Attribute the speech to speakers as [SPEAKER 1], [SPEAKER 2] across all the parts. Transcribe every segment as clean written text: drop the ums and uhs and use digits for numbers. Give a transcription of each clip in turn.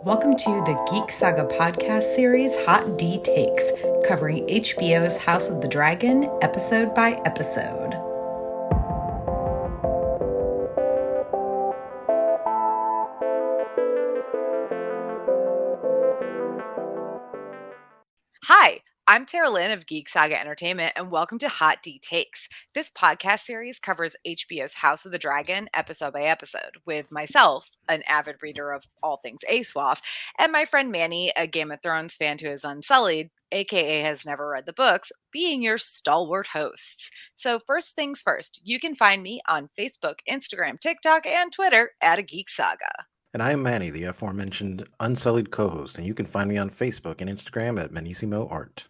[SPEAKER 1] Welcome to the Geek Saga Podcast series Hot D Takes, covering HBO's House of the Dragon episode by episode. Hi, I'm Tara Lynn of Geek Saga Entertainment, and welcome to Hot D Takes. This podcast series covers HBO's House of the Dragon episode by episode, with myself, an avid reader of all things ASWAF, and my friend Manny, a Game of Thrones fan who is unsullied, aka has never read the books, being your stalwart hosts. So first things first, you can find me on Facebook, Instagram, TikTok, and Twitter at A Geek Saga.
[SPEAKER 2] And I am Manny, the aforementioned unsullied co-host, and you can find me on Facebook and Instagram at Manissimo Art.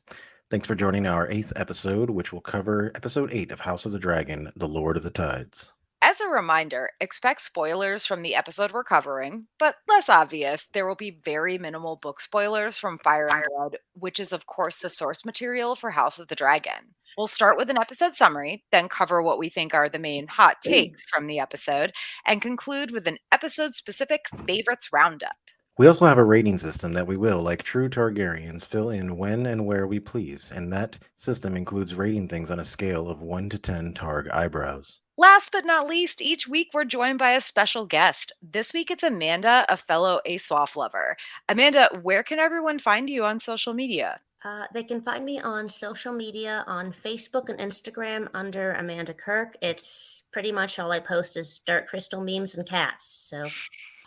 [SPEAKER 2] Thanks for joining our 8th episode, which will cover episode 8 of House of the Dragon, The Lord of the Tides.
[SPEAKER 1] As a reminder, expect spoilers from the episode we're covering, but less obvious, there will be very minimal book spoilers from Fire and Blood, which is, of course, the source material for House of the Dragon. We'll start with an episode summary, then cover what we think are the main hot takes from the episode, and conclude with an episode-specific favorites roundup.
[SPEAKER 2] We also have a rating system that we will, like true Targaryens, fill in when and where we please, and that system includes rating things on a scale of 1 to 10 Targ eyebrows.
[SPEAKER 1] Last but not least, each week we're joined by a special guest. This week it's Amanda, a fellow ASWAF lover. Amanda, where can everyone find you on social media?
[SPEAKER 3] They can find me on social media on Facebook and Instagram under Amanda Kirk. It's pretty much all I post is Dark Crystal memes and cats, so...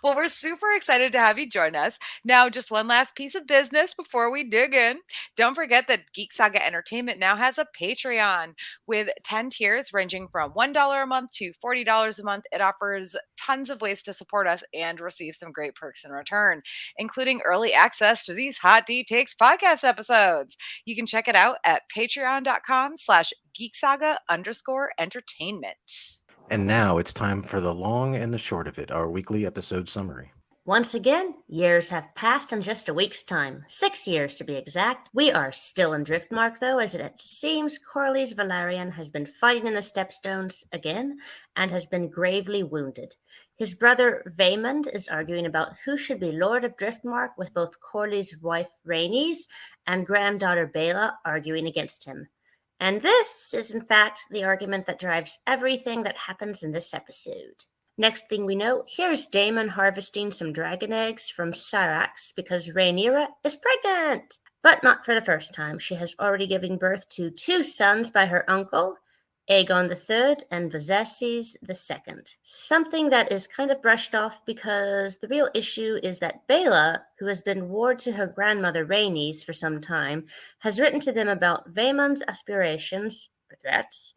[SPEAKER 1] Well, we're super excited to have you join us. Now, just one last piece of business before we dig in. Don't forget that Geek Saga Entertainment now has a Patreon with 10 tiers ranging from $1 a month to $40 a month. It offers tons of ways to support us and receive some great perks in return, including early access to these Hot D Takes podcast episodes. You can check it out at patreon.com/geeksaga_entertainment.
[SPEAKER 2] And now it's time for the long and the short of it, our weekly episode summary.
[SPEAKER 3] Once again, years have passed in just a week's time. 6 years to be exact. We are still in Driftmark, though, as it seems Corlys Velaryon has been fighting in the Stepstones again and has been gravely wounded. His brother Vaemond is arguing about who should be Lord of Driftmark, with both Corlys' wife Rhaenys and granddaughter Baela arguing against him. And this is, in fact, the argument that drives everything that happens in this episode. Next thing we know, here's Daemon harvesting some dragon eggs from Syrax because Rhaenyra is pregnant. But not for the first time. She has already given birth to 2 sons by her uncle, Aegon III and Viserys II. Something that is kind of brushed off because the real issue is that Baela, who has been ward to her grandmother Rhaenys for some time, has written to them about Vaemond's aspirations, or threats.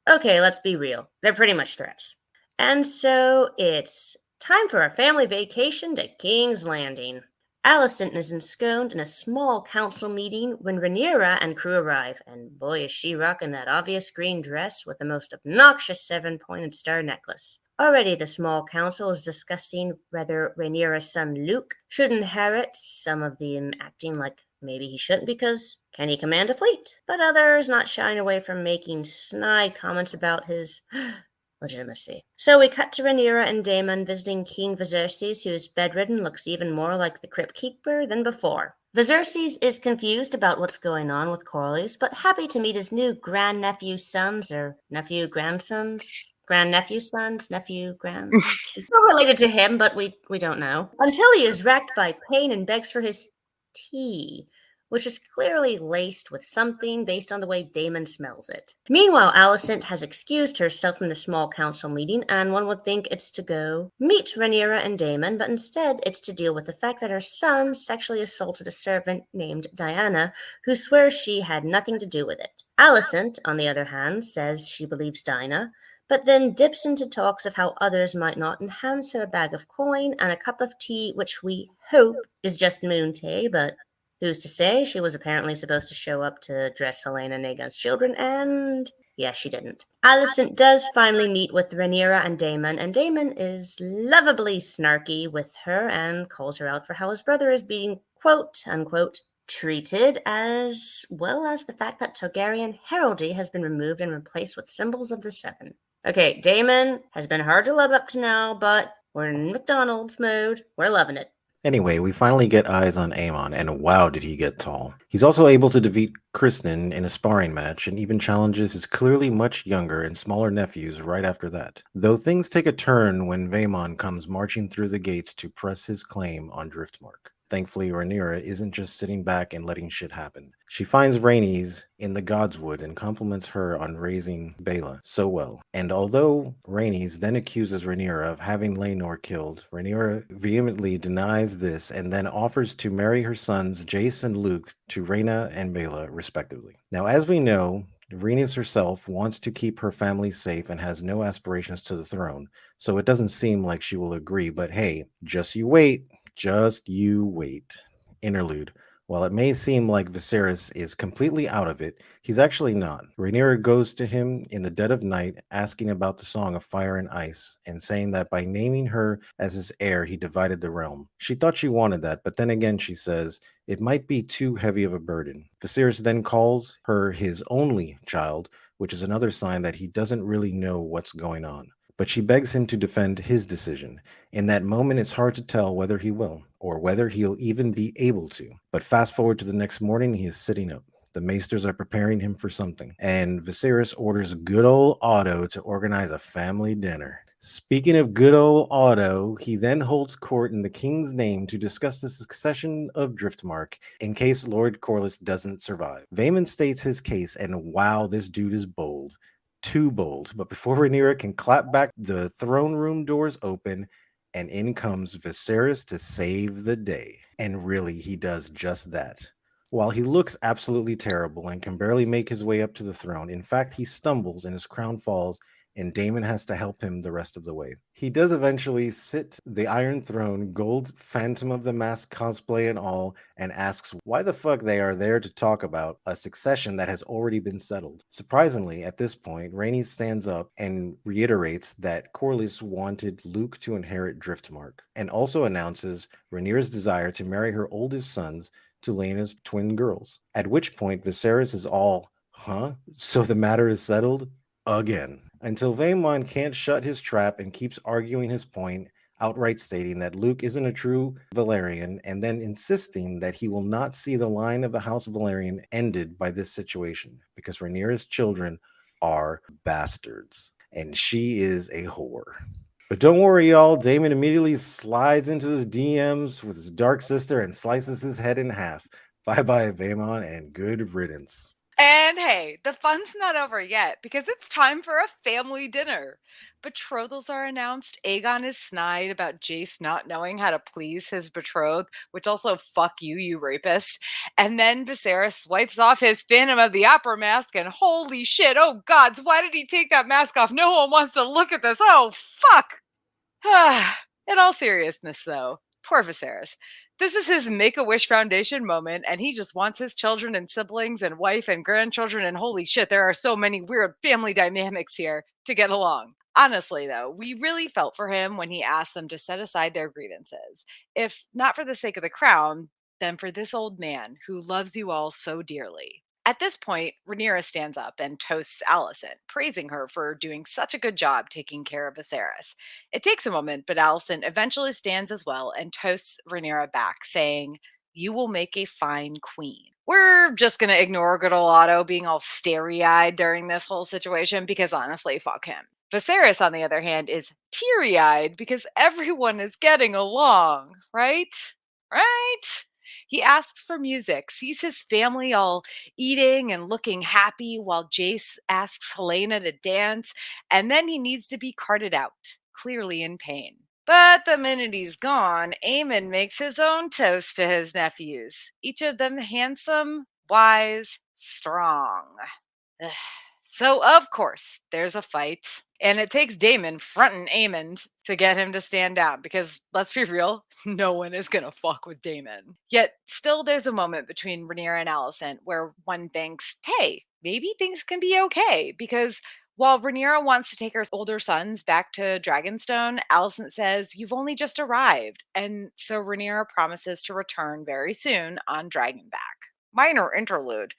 [SPEAKER 3] Okay, let's be real. They're pretty much threats. And so it's time for a family vacation to King's Landing. Alicent is ensconced in a small council meeting when Rhaenyra and crew arrive, and boy is she rocking that obvious green dress with the most obnoxious 7-pointed star necklace. Already the small council is discussing whether Rhaenyra's son Luke should inherit, some of them acting like maybe he shouldn't because can he command a fleet? But others not shying away from making snide comments about his legitimacy. So we cut to Rhaenyra and Daemon visiting King Viserys, who is bedridden, looks even more like the Crypt Keeper than before. Viserys is confused about what's going on with Corlys, but happy to meet his new grandnephew sons, or nephew-grandsons. Grandnephew sons, nephew, grand. Not related to him, but we don't know. Until he is racked by pain and begs for his tea, which is clearly laced with something based on the way Daemon smells it. Meanwhile, Alicent has excused herself from the small council meeting, and one would think it's to go meet Rhaenyra and Daemon, but instead it's to deal with the fact that her son sexually assaulted a servant named Diana, who swears she had nothing to do with it. Alicent, on the other hand, says she believes Dinah, but then dips into talks of how others might not, and hands her a bag of coin and a cup of tea, which we hope is just moon tea, but who's to say? She was apparently supposed to show up to dress Helena and Aegon's children, and yeah, she didn't. Alicent does finally meet with Rhaenyra and Daemon is lovably snarky with her and calls her out for how his brother is being, quote-unquote, treated, as well as the fact that Targaryen heraldry has been removed and replaced with symbols of the Seven. Okay, Daemon has been hard to love up to now, but we're in McDonald's mode. We're loving it.
[SPEAKER 2] Anyway, we finally get eyes on Aemon, and wow, did he get tall. He's also able to defeat Kristen in a sparring match, and even challenges his clearly much younger and smaller nephews right after that. Though things take a turn when Vaemon comes marching through the gates to press his claim on Driftmark. Thankfully, Rhaenyra isn't just sitting back and letting shit happen. She finds Rhaenys in the Godswood and compliments her on raising Baela so well. And although Rhaenys then accuses Rhaenyra of having Laenor killed, Rhaenyra vehemently denies this and then offers to marry her sons Jace and Luke to Rhaena and Baela, respectively. Now, as we know, Rhaenys herself wants to keep her family safe and has no aspirations to the throne, so it doesn't seem like she will agree, but hey, just you wait. Just you wait. Interlude. While it may seem like Viserys is completely out of it, he's actually not. Rhaenyra goes to him in the dead of night, asking about the Song of Fire and Ice, and saying that by naming her as his heir, he divided the realm. She thought she wanted that, but then again, she says, it might be too heavy of a burden. Viserys then calls her his only child, which is another sign that he doesn't really know what's going on. But she begs him to defend his decision. In that moment, it's hard to tell whether he will, or whether he'll even be able to. But fast forward to the next morning, he is sitting up. The Maesters are preparing him for something, and Viserys orders good old Otto to organize a family dinner. Speaking of good old Otto, he then holds court in the king's name to discuss the succession of Driftmark in case Lord Corlys doesn't survive. Vaemon states his case, and wow, this dude is bold. Too bold. But before Rhaenyra can clap back, the throne room doors open, and in comes Viserys to save the day. And really, he does just that. While he looks absolutely terrible and can barely make his way up to the throne, in fact, he stumbles and his crown falls, and Daemon has to help him the rest of the way. He does eventually sit the Iron Throne, gold Phantom of the Mask cosplay and all, and asks why the fuck they are there to talk about a succession that has already been settled. Surprisingly, at this point, Rhaenys stands up and reiterates that Corlys wanted Luke to inherit Driftmark, and also announces Rhaenyra's desire to marry her oldest sons to Laena's twin girls. At which point, Viserys is all, huh? So the matter is settled? Again. Until Vaemon can't shut his trap and keeps arguing his point, outright stating that Luke isn't a true Valyrian, and then insisting that he will not see the line of the House of Valyrian ended by this situation, because Rhaenyra's children are bastards, and she is a whore. But don't worry, y'all. Daemon immediately slides into his DMs with his dark sister and slices his head in half. Bye-bye, Vaemon, and good riddance.
[SPEAKER 1] And hey, the fun's not over yet because it's time for a family dinner. Betrothals are announced. Aegon is snide about Jace not knowing how to please his betrothed, which also, fuck you, you rapist. And then Viserys swipes off his Phantom of the Opera mask, and holy shit, oh gods, why did he take that mask off? No one wants to look at this. Oh, fuck. In all seriousness, though, poor Viserys. This is his Make-A-Wish Foundation moment, and he just wants his children and siblings and wife and grandchildren, and holy shit, there are so many weird family dynamics here to get along. Honestly, though, we really felt for him when he asked them to set aside their grievances. If not for the sake of the crown, then for this old man who loves you all so dearly. At this point, Rhaenyra stands up and toasts Alicent, praising her for doing such a good job taking care of Viserys. It takes a moment, but Alicent eventually stands as well and toasts Rhaenyra back, saying, "You will make a fine queen." We're just going to ignore good old Otto being all starry-eyed during this whole situation because honestly, fuck him. Viserys, on the other hand, is teary-eyed because everyone is getting along, right? Right? He asks for music, sees his family all eating and looking happy while Jace asks Helena to dance, and then he needs to be carted out, clearly in pain. But the minute he's gone, Aemon makes his own toast to his nephews, each of them handsome, wise, strong. Ugh. So, of course, there's a fight. And it takes Daemon fronting Aemond to get him to stand down because, let's be real, no one is going to fuck with Daemon. Yet, still there's a moment between Rhaenyra and Alicent where one thinks, hey, maybe things can be okay. Because while Rhaenyra wants to take her older sons back to Dragonstone, Alicent says, you've only just arrived. And so Rhaenyra promises to return very soon on Dragonback. Minor interlude.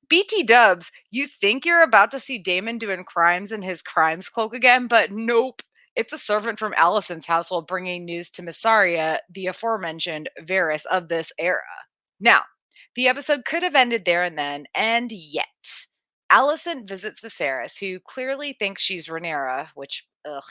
[SPEAKER 1] BT dubs, you think you're about to see Daemon doing crimes in his crimes cloak again, but nope. It's a servant from Alicent's household bringing news to Missaria, the aforementioned Varys of this era. Now, the episode could have ended there and then, and yet. Alicent visits Viserys, who clearly thinks she's Rhaenyra, which, ugh,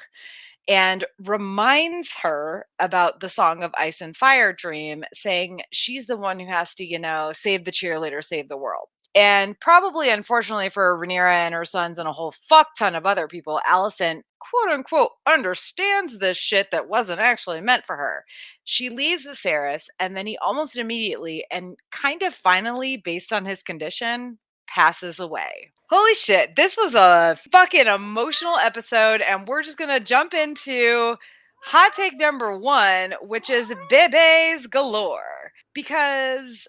[SPEAKER 1] and reminds her about the Song of Ice and Fire dream, saying she's the one who has to, save the cheerleader, save the world. And probably, unfortunately for Rhaenyra and her sons and a whole fuck ton of other people, Alicent, quote unquote, understands this shit that wasn't actually meant for her. She leaves Viserys, and then he almost immediately, and kind of finally, based on his condition, passes away. Holy shit, this was a fucking emotional episode, and we're just gonna jump into hot take number 1, which is bebes galore. Because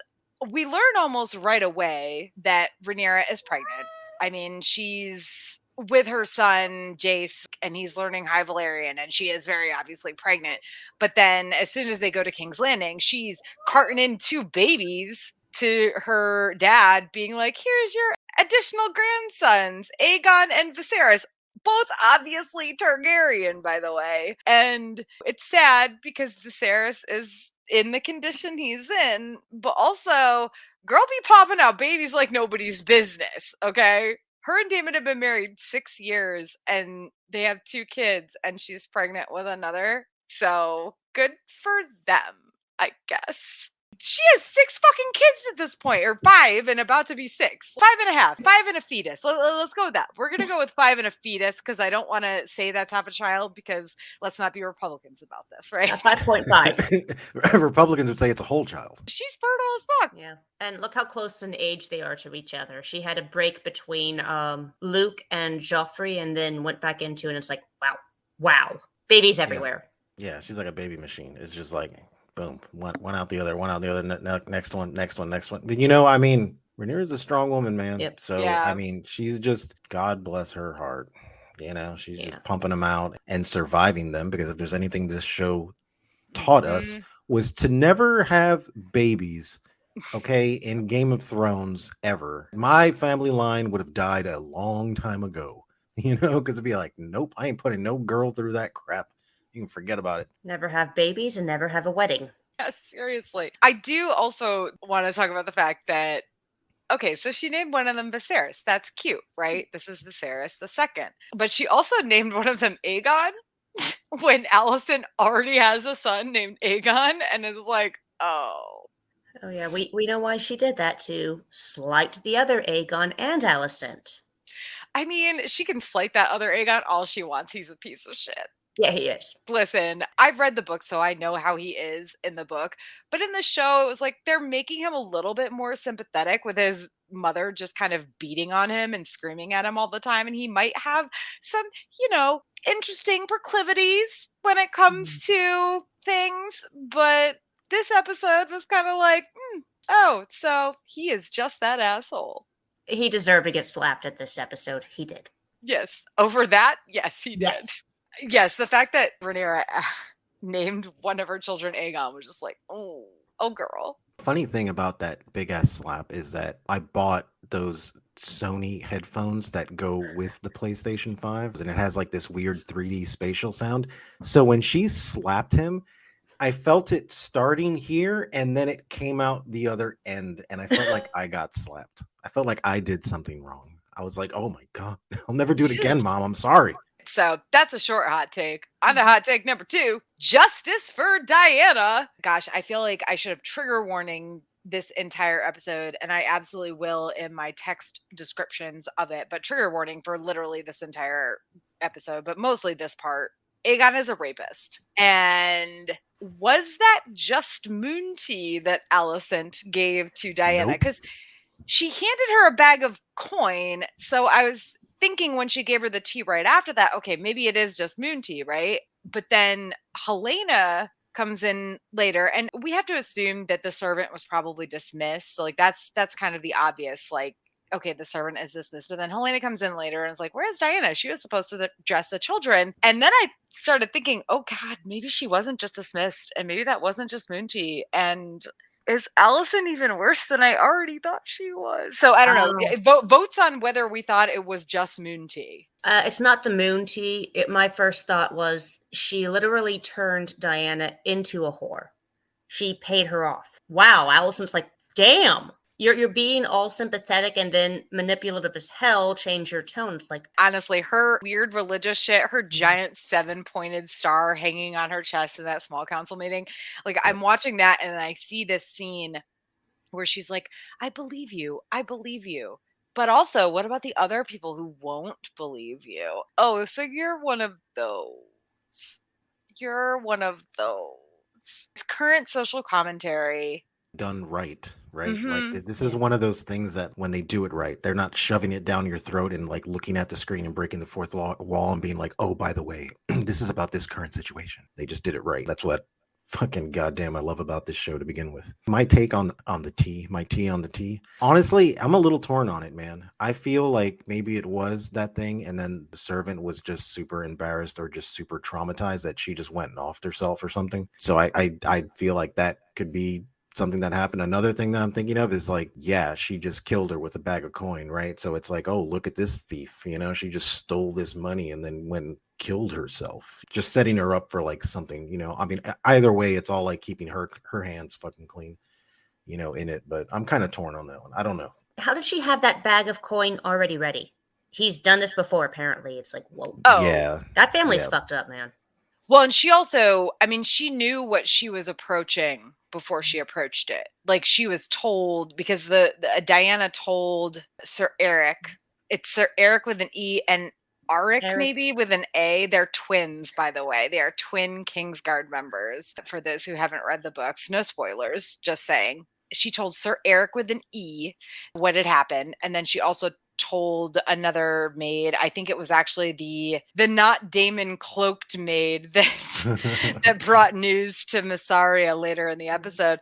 [SPEAKER 1] we learn almost right away that Rhaenyra is pregnant. I mean, she's with her son Jace, and he's learning High Valyrian, and she is very obviously pregnant. But then as soon as they go to King's Landing, she's carting in 2 babies to her dad, being like, here's your additional grandsons, Aegon and Viserys, both obviously Targaryen, by the way. And it's sad because Viserys is in the condition he's in, but also, girl be popping out babies like nobody's business, okay? Her and Daemon have been married 6 years, and they have 2 kids, and she's pregnant with another. So, good for them, I guess. She has 6 fucking kids at this point, or 5 and about to be 6. 5 and a half. 5 and a fetus. Let's go with that. We're going to go with 5 and a fetus because I don't want to say that's half a child, because let's not be Republicans about this, right?
[SPEAKER 3] 5.5.
[SPEAKER 2] Republicans would say it's a whole child.
[SPEAKER 1] She's fertile as fuck.
[SPEAKER 3] Yeah. And look how close in age they are to each other. She had a break between Luke and Joffrey, and then went back into it, and it's like, wow. Babies everywhere.
[SPEAKER 2] Yeah, she's like a baby machine. It's just like, boom, one out the other, next one. But I mean, Rhaenyra's a strong woman, man.
[SPEAKER 3] Yep.
[SPEAKER 2] So,
[SPEAKER 1] Yeah.
[SPEAKER 2] I mean, she's just, God bless her heart. She's just pumping them out and surviving them, because if there's anything this show taught us, was to never have babies, okay, in Game of Thrones ever. My family line would have died a long time ago, because it'd be like, nope, I ain't putting no girl through that crap. You can forget about it.
[SPEAKER 3] Never have babies and never have a wedding.
[SPEAKER 1] Yeah, seriously. I do also want to talk about the fact that, okay, so she named one of them Viserys. That's cute, right? This is Viserys the second. But she also named one of them Aegon when Alicent already has a son named Aegon, and is like, oh.
[SPEAKER 3] Oh, yeah, we know why she did that, to slight the other Aegon and Alicent.
[SPEAKER 1] I mean, she can slight that other Aegon all she wants. He's a piece of shit.
[SPEAKER 3] Yeah, he is.
[SPEAKER 1] Listen, I've read the book, so I know how he is in the book. But in the show, it was like they're making him a little bit more sympathetic, with his mother just kind of beating on him and screaming at him all the time. And he might have some, interesting proclivities when it comes to things. But this episode was kind of like, oh, so he is just that asshole.
[SPEAKER 3] He deserved to get slapped at this episode. He did.
[SPEAKER 1] Yes. Over that, yes, he did.
[SPEAKER 3] Yes.
[SPEAKER 1] The fact that Rhaenyra named one of her children Aegon was just like, oh girl.
[SPEAKER 2] Funny thing about that big ass slap is that I bought those Sony headphones that go with the PlayStation 5, and it has like this weird 3D spatial sound. So when she slapped him, I felt it starting here, and then it came out the other end, and I felt like I got slapped. I felt like I did something wrong. I was like, oh my God, I'll never do it again, Mom. I'm sorry.
[SPEAKER 1] So that's a short hot take. On to hot take number 2, justice for Diana. Gosh, I feel like I should have trigger warning this entire episode, and I absolutely will in my text descriptions of it, but trigger warning for literally this entire episode, but mostly this part. Aegon is a rapist. And was that just moon tea that Alicent gave to Diana? Because she handed her a bag of coin, so I was thinking when she gave her the tea right after that, okay, maybe it is just moon tea, right? But then Helena comes in later, and we have to assume that the servant was probably dismissed. So like that's kind of the obvious, like, okay, the servant is dismissed. But then Helena comes in later and is like, where's Diana? She was supposed to dress the children. And then I started thinking, oh God, maybe she wasn't just dismissed, and maybe that wasn't just moon tea. And is Allison even worse than I already thought she was? So I don't know. Votes on whether we thought it was just Moon Tea.
[SPEAKER 3] It's not the Moon Tea. My first thought was she literally turned Diana into a whore. She paid her off. Wow, Allison's like, damn. You're being all sympathetic and then manipulative as hell, change your tone. It's like,
[SPEAKER 1] honestly, her weird religious shit, her giant 7-pointed star hanging on her chest in that small council meeting. Like, I'm watching that and I see this scene where she's like, I believe you. I believe you. But also, what about the other people who won't believe you? Oh, so you're one of those. You're one of those. It's current social commentary.
[SPEAKER 2] Done right? Like
[SPEAKER 1] Mhm.
[SPEAKER 2] this is one of those things that when they do it right, they're not shoving it down your throat and like looking at the screen and breaking the fourth wall and being like, oh, by the way, this is about this current situation. They just did it right. That's what fucking goddamn I love about this show to begin with. My take on the tea, my tea on the tea. Honestly, I'm a little torn on it, man. I feel like maybe it was that thing, and then the servant was just super embarrassed or just super traumatized that she just went and offed herself or something. So I feel like that could be something that happened. Another thing that I'm thinking of is like, yeah, she just killed her with a bag of coin, right? So it's like, oh, look at this thief, you know, she just stole this money and then went and killed herself, just setting her up for like something, you know. I mean, either way, it's all like keeping her hands fucking clean, you know, in it. But I'm kind of torn on that one. I don't know.
[SPEAKER 3] how did she have that bag of coin already ready? He's done this before, apparently. It's like, whoa.
[SPEAKER 1] Oh,
[SPEAKER 2] Yeah,
[SPEAKER 3] that family's
[SPEAKER 2] yeah.
[SPEAKER 3] fucked up, man.
[SPEAKER 1] Well, and she also, I mean, she knew what she was approaching before she approached it. Like, she was told, because the Diana told Sir Eric, it's Sir Eric with an E and Arik
[SPEAKER 3] Eric.
[SPEAKER 1] maybe with an A. They're twins, by the way. They are twin Kingsguard members. For those who haven't read the books, no spoilers, just saying. She told Sir Eric with an E what had happened, and then she also told another maid, I think it was actually the not Damon cloaked maid that that brought news to Massaria later in the episode.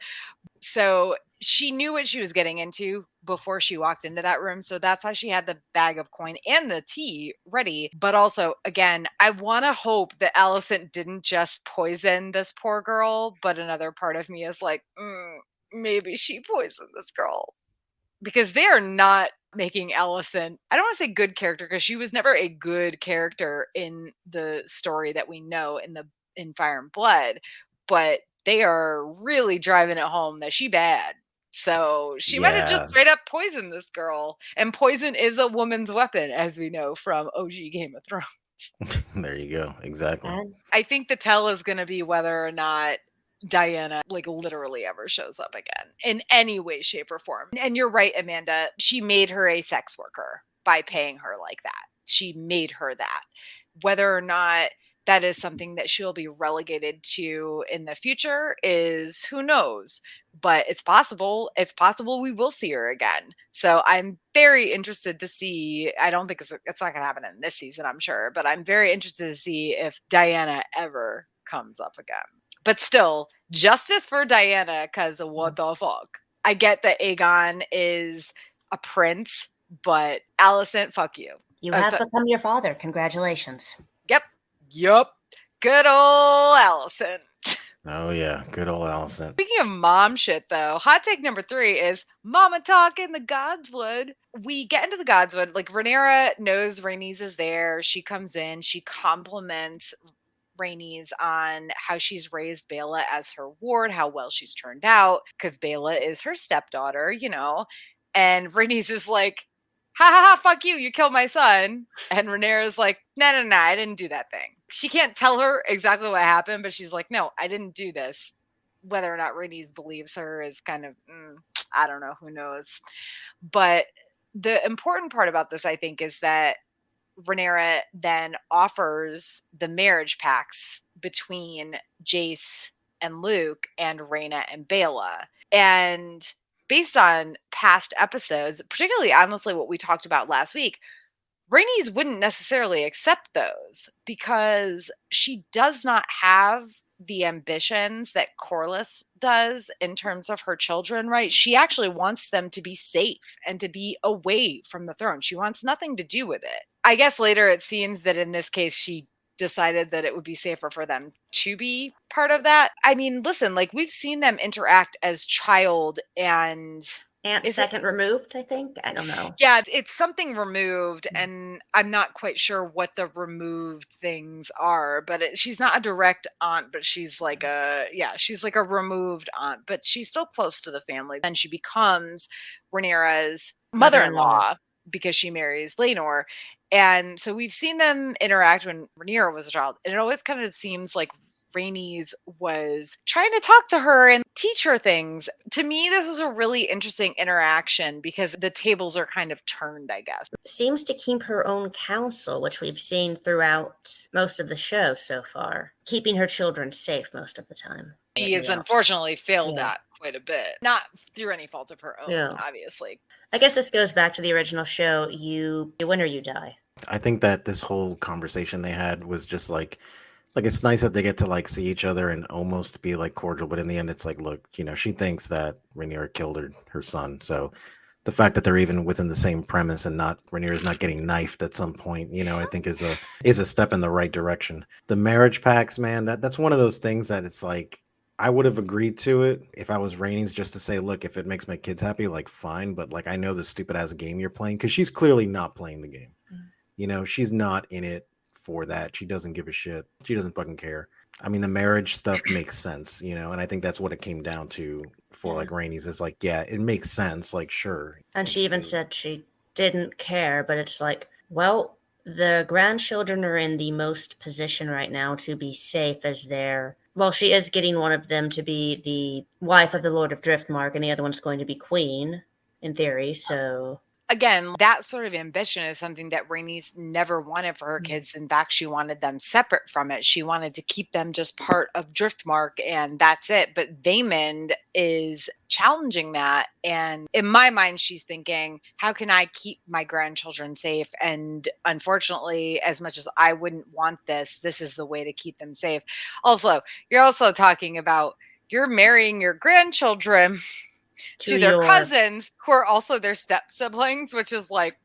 [SPEAKER 1] So she knew what she was getting into before she walked into that room. So that's why she had the bag of coin and the tea ready. But also, again, I want to hope that Allison didn't just poison this poor girl. But another part of me is like, maybe she poisoned this girl. Because they are not making Allison, I don't want to say good character, because she was never a good character in the story that we know in Fire and Blood, but they are really driving it home that she bad. So she might have just straight up poisoned this girl. And poison is a woman's weapon, as we know from OG Game of Thrones.
[SPEAKER 2] There you go. Exactly.
[SPEAKER 1] I think the tell is going to be whether or not Diana like literally ever shows up again in any way, shape, or form. And you're right, Amanda. She made her a sex worker by paying her like that. She made her that. Whether or not that is something that she'll be relegated to in the future is who knows. But it's possible. It's possible we will see her again. So I'm very interested to see. I don't think it's not going to happen in this season, I'm sure. But I'm very interested to see if Diana ever comes up again. But still, justice for Diana, because what the fuck? I get that Aegon is a prince, but Allison, fuck you.
[SPEAKER 3] You have become your father. Congratulations.
[SPEAKER 1] Yep. Good old Allison.
[SPEAKER 2] Oh, yeah. Good old Allison.
[SPEAKER 1] Speaking of mom shit, though, hot take number 3 is Mama talk in the Godswood. We get into the Godswood. Like, Rhaenyra knows Rhaenys is there. She comes in. She compliments Rhaenys on how she's raised Baela as her ward, how well she's turned out, because Baela is her stepdaughter, you know. And Rhaenys is like, ha ha ha, fuck you, you killed my son. And Rhaenyra's like, no, I didn't do that thing. She can't tell her exactly what happened, but she's like, no, I didn't do this. Whether or not Rhaenys believes her is kind of, I don't know, who knows. But the important part about this, I think, is that Rhaenyra then offers the marriage pacts between Jace and Luke and Rhaena and Baela. And based on past episodes, particularly honestly what we talked about last week, Rhaenys wouldn't necessarily accept those because she does not have the ambitions that Corlys does in terms of her children, right? She actually wants them to be safe and to be away from the throne. She wants nothing to do with it. I guess later it seems that in this case she decided that it would be safer for them to be part of that. I mean, listen, like we've seen them interact as child and
[SPEAKER 3] second removed, I think. I don't know.
[SPEAKER 1] Yeah, it's something removed, and I'm not quite sure what the removed things are, but she's not a direct aunt, but she's like she's like a removed aunt, but she's still close to the family. Then she becomes Rhaenyra's mother-in-law because she marries Laenor. And so we've seen them interact when Rhaenyra was a child, and it always kind of seems like Rhaenys was trying to talk to her and teach her things. To me, this is a really interesting interaction because the tables are kind of turned, I guess.
[SPEAKER 3] Seems to keep her own counsel, which we've seen throughout most of the show so far, keeping her children safe most of the time.
[SPEAKER 1] She has unfortunately failed at quite a bit, not through any fault of her own, obviously.
[SPEAKER 3] I guess this goes back to the original show, you win or you die.
[SPEAKER 2] I think that this whole conversation they had was just like it's nice that they get to like see each other and almost be like cordial, but in the end it's like, look, you know, she thinks that Rhaenyra killed her son. So the fact that they're even within the same premise and not Rhaenyra's not getting knifed at some point, you know, I think is a step in the right direction. The marriage pacts, man, that's one of those things that it's like I would have agreed to it if I was Rhaenys, just to say, look, if it makes my kids happy, like fine, but like I know the stupid ass game you're playing, because she's clearly not playing the game. You know, she's not in it for that. She doesn't give a shit. She doesn't fucking care. I mean, the marriage stuff makes sense, you know, and I think that's what it came down to for like Rhaenys is like, yeah, it makes sense, like sure.
[SPEAKER 3] And she even said she didn't care, but it's like, well, the grandchildren are in the most position right now to be safe as she is getting one of them to be the wife of the Lord of Driftmark, and the other one's going to be queen, in theory, so...
[SPEAKER 1] Again, that sort of ambition is something that Rhaenys never wanted for her kids. In fact, she wanted them separate from it. She wanted to keep them just part of Driftmark, and that's it. But Vaemond is challenging that. And in my mind, she's thinking, how can I keep my grandchildren safe? And unfortunately, as much as I wouldn't want this, this is the way to keep them safe. Also, you're also talking about you're marrying your grandchildren to their cousins who are also their step siblings, which is like,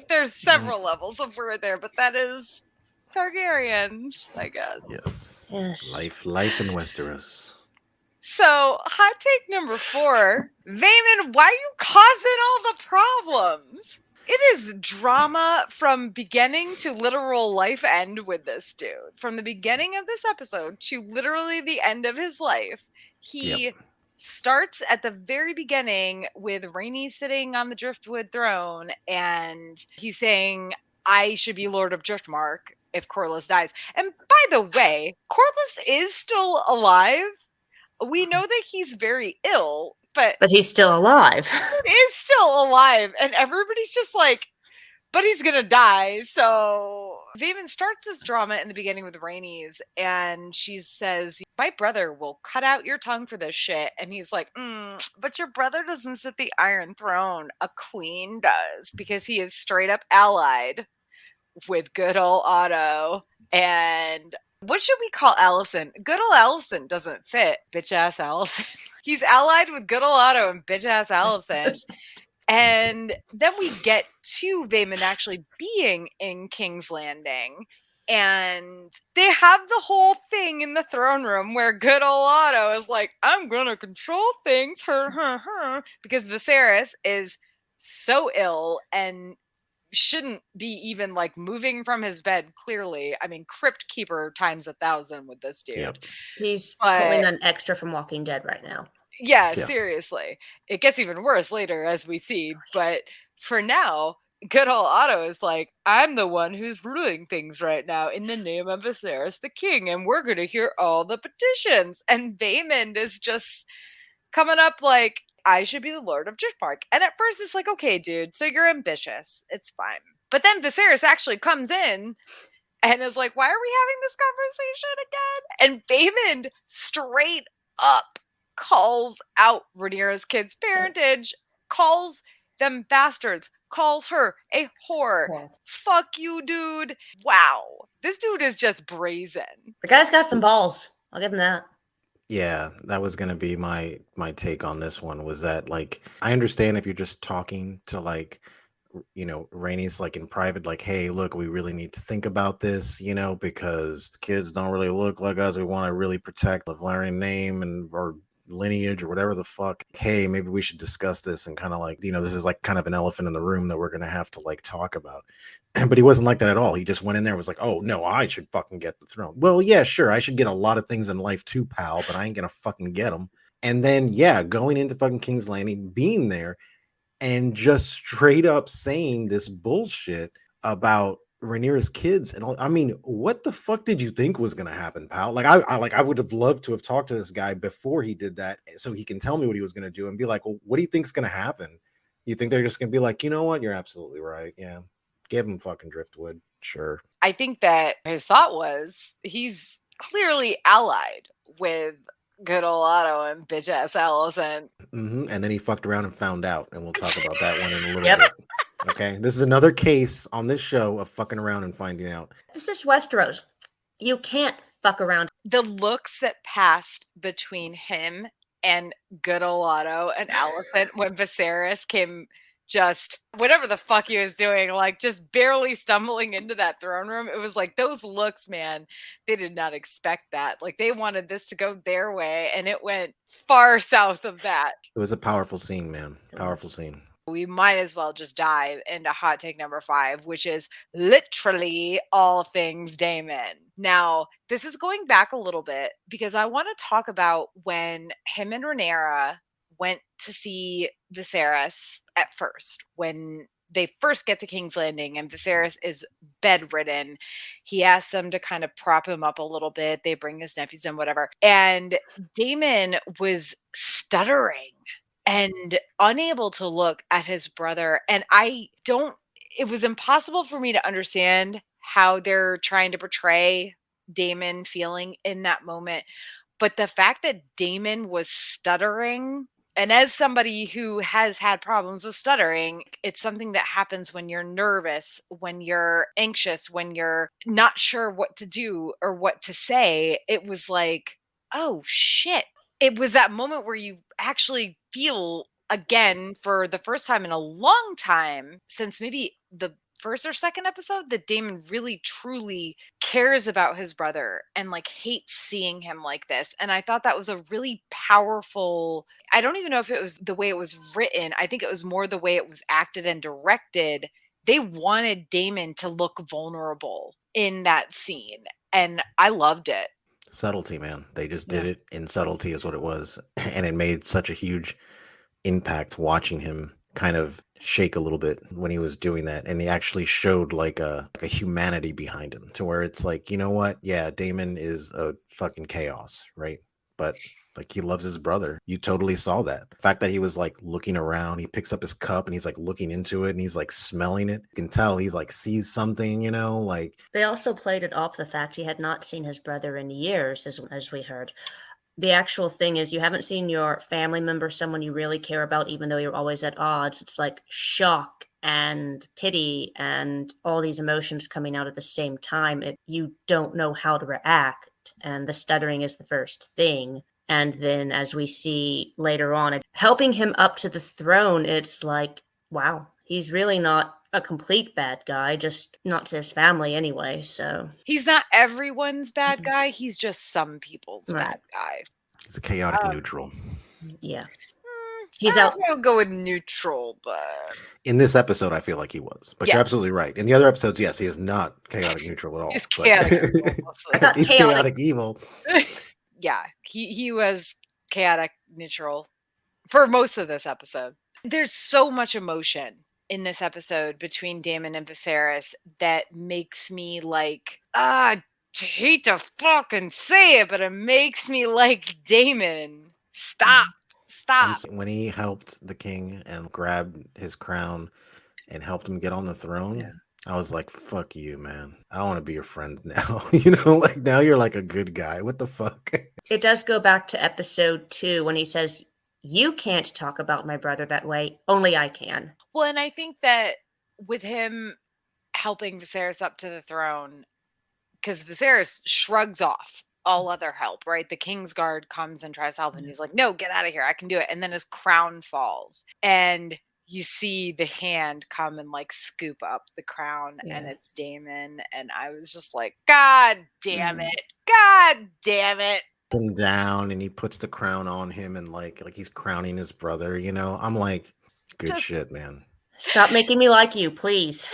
[SPEAKER 1] there's several levels of word there, but that is Targaryens, I guess.
[SPEAKER 2] Yes. Life in Westeros.
[SPEAKER 1] So, hot take number 4, Vaemond, why are you causing all the problems? It is drama from beginning to literal life end with this dude. From the beginning of this episode to literally the end of his life, he starts at the very beginning with Rhaenys sitting on the Driftwood throne, and he's saying, I should be Lord of Driftmark if Corlys dies. And by the way, Corlys is still alive. We know that he's very ill, but
[SPEAKER 3] he's still alive.
[SPEAKER 1] He is still alive, and everybody's just like, but he's gonna die. So Vaemond starts this drama in the beginning with Rhaenys, and she says, my brother will cut out your tongue for this shit. And he's like, but your brother doesn't sit the Iron Throne. A queen does, because he is straight up allied with good old Otto. And what should we call Alicent? Good old Alicent doesn't fit, bitch ass Alicent. He's allied with good old Otto and bitch ass Alicent. And then we get to Vaemond actually being in King's Landing. And they have the whole thing in the throne room where good old Otto is like, I'm going to control things. Because Viserys is so ill and shouldn't be even like moving from his bed, clearly. I mean, Crypt Keeper times 1,000 with this dude.
[SPEAKER 2] Yep.
[SPEAKER 3] He's pulling an extra from Walking Dead right now.
[SPEAKER 1] Yeah, seriously. It gets even worse later, as we see. But for now, good old Otto is like, I'm the one who's ruling things right now in the name of Viserys the King, and we're going to hear all the petitions. And Vaemond is just coming up like, I should be the Lord of Driftmark. And at first it's like, okay, dude, so you're ambitious. It's fine. But then Viserys actually comes in and is like, why are we having this conversation again? And Vaemond straight up calls out Rhaenyra's kids' parentage, calls them bastards, calls her a whore. Yeah. Fuck you, dude. Wow. This dude is just brazen.
[SPEAKER 3] The guy's got some balls. I'll give him that.
[SPEAKER 2] Yeah, that was going to be my take on this one, was that, like, I understand if you're just talking to, like, Rhaenys like in private, like, hey, look, we really need to think about this, because kids don't really look like us. We want to really protect the Valerian name and or lineage or whatever the fuck. Hey, maybe we should discuss this and kind of like, this is like kind of an elephant in the room that we're gonna have to like talk about. But he wasn't like that at all. He just went in there and was like, oh no, I should fucking get the throne. Well, yeah, sure, I should get a lot of things in life too, pal, but I ain't gonna fucking get them. And then going into fucking King's Landing, being there and just straight up saying this bullshit about Rhaenyra's kids and all. I mean, what the fuck did you think was gonna happen, pal? Like, I would have loved to have talked to this guy before he did that, so he can tell me what he was gonna do and be like, well, what do you think's gonna happen? You think they're just gonna be like, you know what? You're absolutely right. Yeah, give him fucking driftwood. Sure.
[SPEAKER 1] I think that his thought was he's clearly allied with good old Otto and bitch ass Allison.
[SPEAKER 2] And then he fucked around and found out, and we'll talk about that one in a little
[SPEAKER 3] Yep.
[SPEAKER 2] bit. Okay, this is another case on this show of fucking around and finding out.
[SPEAKER 3] This is Westeros. You can't fuck around.
[SPEAKER 1] The looks that passed between him and good old Otto and Allison when Viserys came just whatever the fuck he was doing, like just barely stumbling into that throne room. It was like those looks, man, they did not expect that. Like they wanted this to go their way and it went far south of that.
[SPEAKER 2] It was a powerful scene, man. Powerful scene.
[SPEAKER 1] We might as well just dive into hot take number 5, which is literally all things Daemon. Now, this is going back a little bit because I want to talk about when him and Rhaenyra went to see Viserys at first, when they first get to King's Landing and Viserys is bedridden. He asks them to kind of prop him up a little bit. They bring his nephews in, whatever. And Daemon was stuttering and unable to look at his brother. And it was impossible for me to understand how they're trying to portray Daemon feeling in that moment. But the fact that Daemon was stuttering, and as somebody who has had problems with stuttering, it's something that happens when you're nervous, when you're anxious, when you're not sure what to do or what to say. It was like, oh shit. It was that moment where you actually feel again for the first time in a long time since maybe the first or second episode that Daemon really truly cares about his brother and like hates seeing him like this. And I thought that was a really powerful, I don't even know if it was the way it was written. I think it was more the way it was acted and directed. They wanted Daemon to look vulnerable in that scene. And I loved it.
[SPEAKER 2] Subtlety, man. They just did it in subtlety is what it was. And it made such a huge impact watching him kind of shake a little bit when he was doing that. And he actually showed like a humanity behind him to where it's like, you know what? Yeah, Daemon is a fucking chaos, right? But like he loves his brother. You totally saw that. The fact that he was like looking around, he picks up his cup and he's like looking into it and he's like smelling it. You can tell he's like sees something, like.
[SPEAKER 3] They also played it off the fact he had not seen his brother in years, as we heard. The actual thing is you haven't seen your family member, someone you really care about, even though you're always at odds. It's like shock and pity and all these emotions coming out at the same time. You don't know how to react. And the stuttering is the first thing. And then as we see later on, helping him up to the throne, it's like, wow, he's really not a complete bad guy, just not to his family anyway. So
[SPEAKER 1] he's not everyone's bad guy. He's just some people's bad guy.
[SPEAKER 2] He's a chaotic neutral.
[SPEAKER 3] Yeah.
[SPEAKER 1] I'll go with neutral, but
[SPEAKER 2] in this episode, I feel like he was. But you're absolutely right. In the other episodes, yes, he is not chaotic neutral at all.
[SPEAKER 1] He's chaotic evil.
[SPEAKER 2] He's chaotic evil.
[SPEAKER 1] Yeah, he was chaotic neutral for most of this episode. There's so much emotion in this episode between Daemon and Viserys that makes me like, I hate to fucking say it, but it makes me like Daemon. Stop.
[SPEAKER 2] When he helped the king and grabbed his crown and helped him get on the throne, I was like, fuck you, man. I want to be your friend now. Like now you're like a good guy. What the fuck?
[SPEAKER 3] It does go back to episode 2 when he says, you can't talk about my brother that way. Only I can.
[SPEAKER 1] Well, and I think that with him helping Viserys up to the throne, because Viserys shrugs off all other help, right? The Kingsguard comes and tries to help, and he's like, no, get out of here. I can do it. And then his crown falls. And you see the hand come and like scoop up the crown, and
[SPEAKER 3] Yeah.
[SPEAKER 1] it's Daemon, and I was just like, God damn
[SPEAKER 3] Mm.
[SPEAKER 1] it. God damn it.
[SPEAKER 2] Him down, and he puts the crown on him, and like he's crowning his brother. You know, I'm like, good
[SPEAKER 1] Just
[SPEAKER 2] shit, man.
[SPEAKER 3] Stop making me like you, please.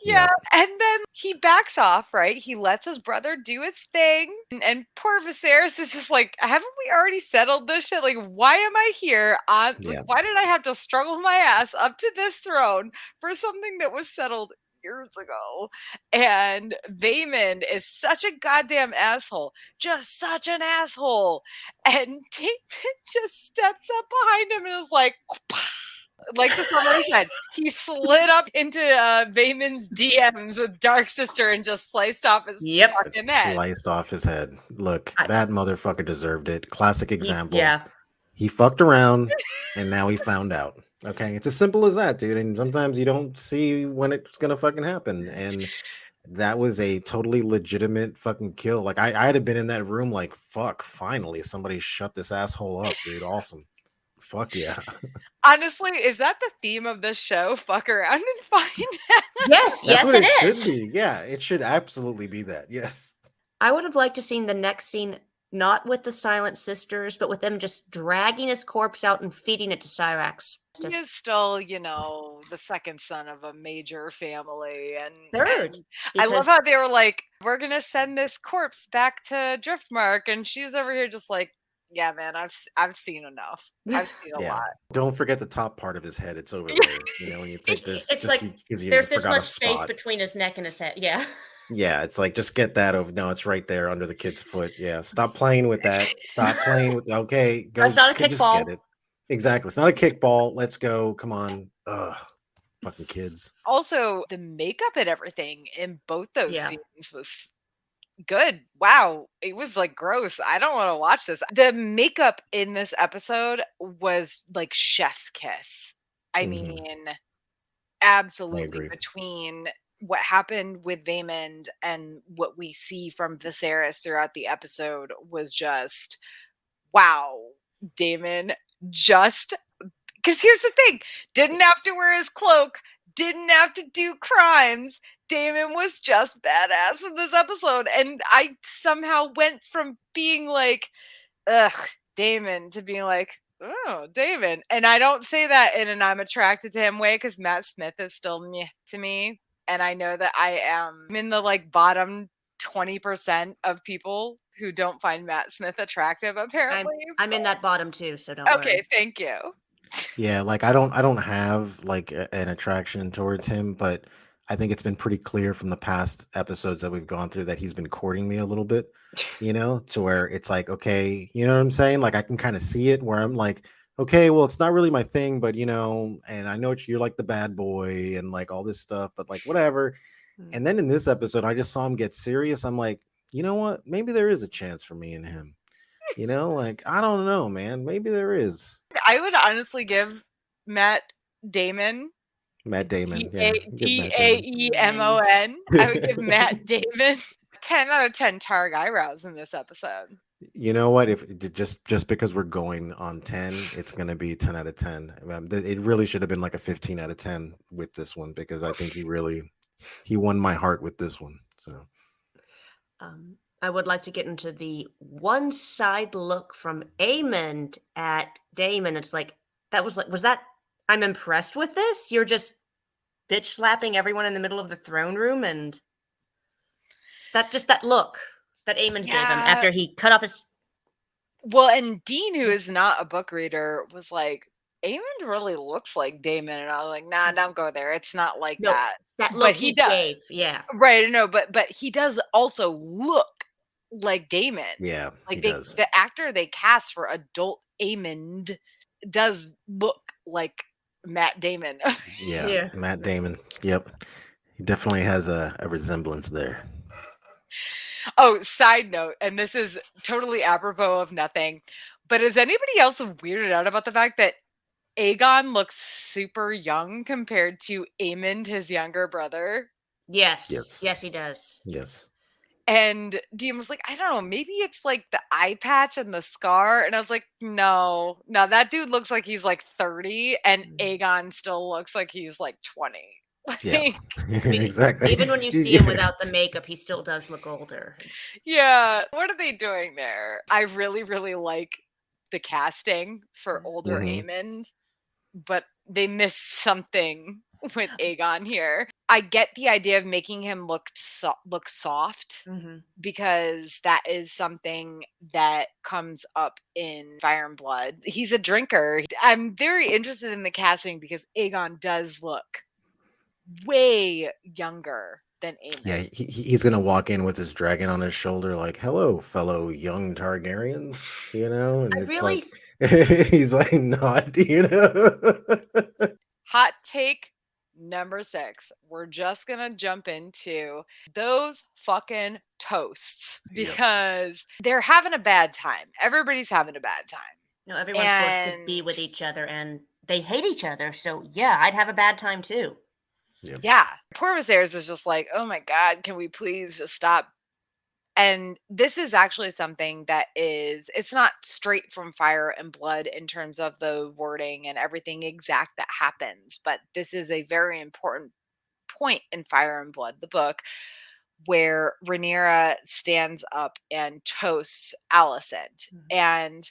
[SPEAKER 1] yeah.
[SPEAKER 2] Yep.
[SPEAKER 1] And then he backs off, right? He lets his brother do his thing. And poor Viserys is just like, haven't we already settled this shit? Like, why am I here?
[SPEAKER 2] Yeah.
[SPEAKER 1] Why did I have to struggle my ass up to this throne for something that was settled years ago? And Vaemond is such a goddamn asshole. Just such an asshole. And Daemon just steps up behind him and is like, like the summary said, he slid up into Vaemon's DMs with Dark Sister and just sliced off his
[SPEAKER 3] Yep.
[SPEAKER 1] fucking head.
[SPEAKER 2] Sliced off his head. Look, that motherfucker deserved it. Classic example.
[SPEAKER 3] Yeah.
[SPEAKER 2] He fucked around, and now he found out. Okay, it's as simple as that, dude. And sometimes you don't see when it's gonna fucking happen. And that was a totally legitimate fucking kill. Like I'd have been in that room, like, fuck, finally somebody shut this asshole up, dude. Awesome. Fuck yeah.
[SPEAKER 1] Honestly, is that the theme of this show? Fuck around and find out.
[SPEAKER 3] Yes,
[SPEAKER 2] That's
[SPEAKER 3] yes,
[SPEAKER 2] what
[SPEAKER 3] it
[SPEAKER 2] it
[SPEAKER 3] is.
[SPEAKER 2] should be. Yeah, it should absolutely be that. Yes.
[SPEAKER 3] I would have liked to seen the next scene not with the Silent Sisters, but with them just dragging his corpse out and feeding it to Syrax.
[SPEAKER 1] He is still, you know, the second son of a major family. And
[SPEAKER 3] Third.
[SPEAKER 1] I love
[SPEAKER 3] because-
[SPEAKER 1] how they were like, we're going to send this corpse back to Driftmark. And she's over here just like, yeah, man, I've seen enough. I've seen a
[SPEAKER 2] Yeah.
[SPEAKER 1] lot.
[SPEAKER 2] Don't forget the top part of his head. It's over there. You know, when you take this,
[SPEAKER 3] It's
[SPEAKER 2] just
[SPEAKER 3] like,
[SPEAKER 2] because you
[SPEAKER 3] there's this
[SPEAKER 2] forgot a
[SPEAKER 3] much space
[SPEAKER 2] spot.
[SPEAKER 3] between his neck and his head. Yeah.
[SPEAKER 2] Yeah, it's like just get that over. No, it's right there under the kid's foot. Yeah, stop playing with that. Stop playing with. Okay, go.
[SPEAKER 3] That's not a
[SPEAKER 2] just
[SPEAKER 3] kickball.
[SPEAKER 2] get it. Exactly, it's not a kickball. Let's go. Come on. Ugh, fucking kids.
[SPEAKER 1] Also, the makeup and everything in both those
[SPEAKER 3] Yeah.
[SPEAKER 1] scenes was good. Wow. It was like gross. I don't want to watch this. The makeup in this episode was like chef's kiss. I
[SPEAKER 2] Mhm.
[SPEAKER 1] mean,
[SPEAKER 2] I
[SPEAKER 1] absolutely
[SPEAKER 2] agree.
[SPEAKER 1] between what happened with Vaemond and what we see from Viserys throughout the episode was just wow. Daemon just because here's the thing, didn't have to wear his cloak, didn't have to do crimes. Daemon was just badass in this episode. And I somehow went from being like, ugh, Daemon to being like, oh, Daemon. And I don't say that in an I'm attracted to him way because Matt Smith is still meh to me. And I know that I am in the like bottom 20% of people who don't find Matt Smith attractive, apparently.
[SPEAKER 3] I'm in that bottom too, so don't
[SPEAKER 1] Okay,
[SPEAKER 3] worry.
[SPEAKER 1] thank you.
[SPEAKER 2] Yeah, like I don't have like an attraction towards him, but I think it's been pretty clear from the past episodes that we've gone through that he's been courting me a little bit, you know, to where it's like, okay, you know what I'm saying? Like I can kind of see it where I'm like, okay, well, it's not really my thing, but you know, and I know you're like the bad boy and like all this stuff, but like whatever. And then in this episode, I just saw him get serious. I'm like, you know what? Maybe there is a chance for me and him. You know, like I don't know, man. Maybe there is.
[SPEAKER 1] I would honestly give Matt Damon,
[SPEAKER 2] Matt Damon. Yeah. give Matt Damon.
[SPEAKER 1] Daemon. I would give Matt Damon 10 out of 10 Targ eyebrows in this episode.
[SPEAKER 2] You know what? If just because we're going on 10, it's going to be 10 out of 10. It really should have been like a 15 out of 10 with this one because I think he won my heart with this one. So
[SPEAKER 3] I would like to get into the one side look from Aemond at Daemon. It's like was that I'm impressed with this? You're just bitch slapping everyone in the middle of the throne room, and that look that Aemond gave him after he cut off his.
[SPEAKER 1] Well, and Dean, who is not a book reader, was like, Aemond really looks like Daemon, and I was like, nah, don't go there. It's not like that.
[SPEAKER 3] That look
[SPEAKER 1] But he
[SPEAKER 3] gave, yeah.
[SPEAKER 1] Right, no, but he does also look like Daemon.
[SPEAKER 2] yeah,
[SPEAKER 1] Like
[SPEAKER 2] he does.
[SPEAKER 1] the actor they cast for adult Aemond does look like Matt Damon.
[SPEAKER 2] Yeah, Matt Damon. Yep. He definitely has a resemblance there.
[SPEAKER 1] Oh, side note, and this is totally apropos of nothing, but is anybody else weirded out about the fact that Aegon looks super young compared to Aemond, his younger brother?
[SPEAKER 3] Yes,
[SPEAKER 2] Yes.
[SPEAKER 3] yes, he does.
[SPEAKER 2] Yes.
[SPEAKER 1] And Dean was like, I don't know, maybe it's like the eye patch and the scar. And I was like, no, that dude looks like he's like 30 and Aegon still looks like he's like 20.
[SPEAKER 2] Yeah,
[SPEAKER 1] Like,
[SPEAKER 3] I mean,
[SPEAKER 2] exactly.
[SPEAKER 3] even when you see him without the makeup, he still does look older.
[SPEAKER 1] yeah, what are they doing there? I really, really like the casting for older
[SPEAKER 2] Mhm.
[SPEAKER 1] Aemond, but they missed something with Aegon here. I get the idea of making him look soft because that is something that comes up in Fire and Blood. He's a drinker. I'm very interested in the casting because Aegon does look way younger than
[SPEAKER 2] Yeah,
[SPEAKER 1] Aemond.
[SPEAKER 2] he's gonna walk in with his dragon on his shoulder, like, "Hello, fellow young Targaryens," and
[SPEAKER 3] I
[SPEAKER 2] it's
[SPEAKER 3] really,
[SPEAKER 2] like he's like, "Not,"
[SPEAKER 1] Hot take number 6. We're just going to jump into those fucking toasts
[SPEAKER 2] Yep.
[SPEAKER 1] because they're having a bad time. Everybody's having a bad time.
[SPEAKER 3] everyone's forced to be
[SPEAKER 1] And
[SPEAKER 3] with each other and they hate each other. So yeah, I'd have a bad time too.
[SPEAKER 2] Yep.
[SPEAKER 1] yeah, poor Viserys is just like, oh my God, can we please just stop? And this is actually something that it's not straight from Fire and Blood in terms of the wording and everything exact that happens, but this is a very important point in Fire and Blood, the book, where Rhaenyra stands up and toasts Alicent. And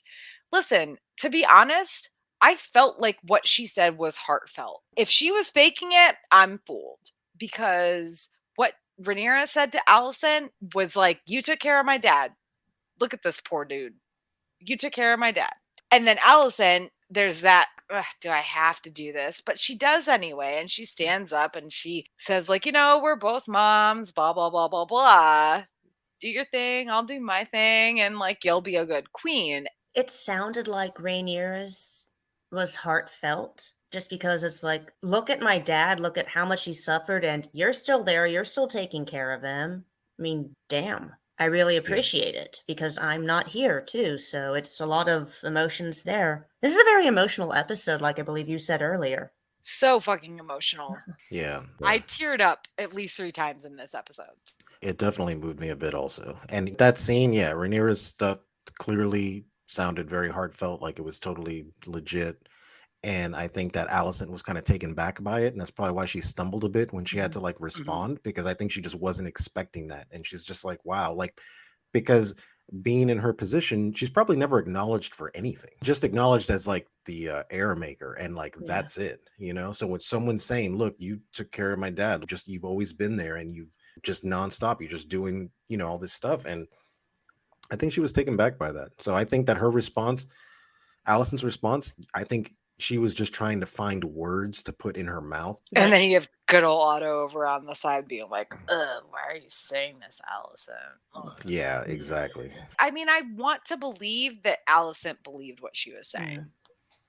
[SPEAKER 1] listen, to be honest, I felt like what she said was heartfelt. If she was faking it, I'm fooled because what Rhaenyra said to Alicent was like, "You took care of my dad. Look at this poor dude. You took care of my dad." And then Alicent, there's that, do I have to do this? But she does anyway. And she stands up and she says, like, we're both moms, blah, blah, blah, blah, blah. Do your thing. I'll do my thing. And like, you'll be a good queen.
[SPEAKER 3] It sounded like Rhaenyra's was heartfelt just because it's like, look at my dad, look at how much he suffered, and you're still there, you're still taking care of him. I mean, damn. I really
[SPEAKER 2] Yeah.
[SPEAKER 3] appreciate it because I'm not here too, so it's a lot of emotions there. This is a very emotional episode, like I believe you said earlier.
[SPEAKER 1] So fucking emotional.
[SPEAKER 2] Yeah.
[SPEAKER 1] I teared up at least 3 times in this episode.
[SPEAKER 2] It definitely moved me a bit also. And that scene, yeah, Rhaenyra's stuff clearly sounded very heartfelt, like it was totally legit. And I think that Allison was kind of taken back by it. And that's probably why she stumbled a bit when she had to like respond, because I think she just wasn't expecting that. And she's just like, wow, like, because being in her position, she's probably never acknowledged for anything, just acknowledged as like the heir maker. And like,
[SPEAKER 3] Yeah.
[SPEAKER 2] that's it. So when someone's saying, look, you took care of my dad, just you've always been there and you've just nonstop, you're just doing, all this stuff. And I think she was taken back by that. So I think that her response, Allison's response, I think she was just trying to find words to put in her mouth.
[SPEAKER 1] And then you have good old Otto over on the side being like, ugh, why are you saying this, Alicent? Ugh.
[SPEAKER 2] Yeah, exactly.
[SPEAKER 1] I mean, I want to believe that Alicent believed what she was saying.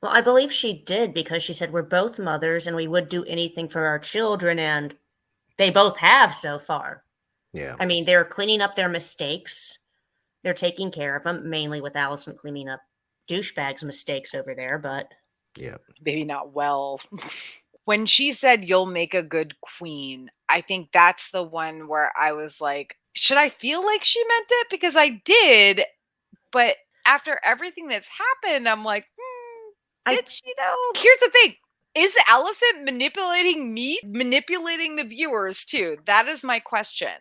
[SPEAKER 3] Well, I believe she did because she said we're both mothers and we would do anything for our children, and they both have so far.
[SPEAKER 2] Yeah.
[SPEAKER 3] I mean, they're cleaning up their mistakes. They're taking care of them, mainly with Alicent cleaning up douchebags' mistakes over there, but
[SPEAKER 2] Yeah.
[SPEAKER 1] Maybe not well. When she said, "You'll make a good queen," I think that's the one where I was like, should I feel like she meant it? Because I did, but after everything that's happened, I'm like, did she though? Here's the thing. Is Alicent manipulating me? Manipulating the viewers too? That is my question,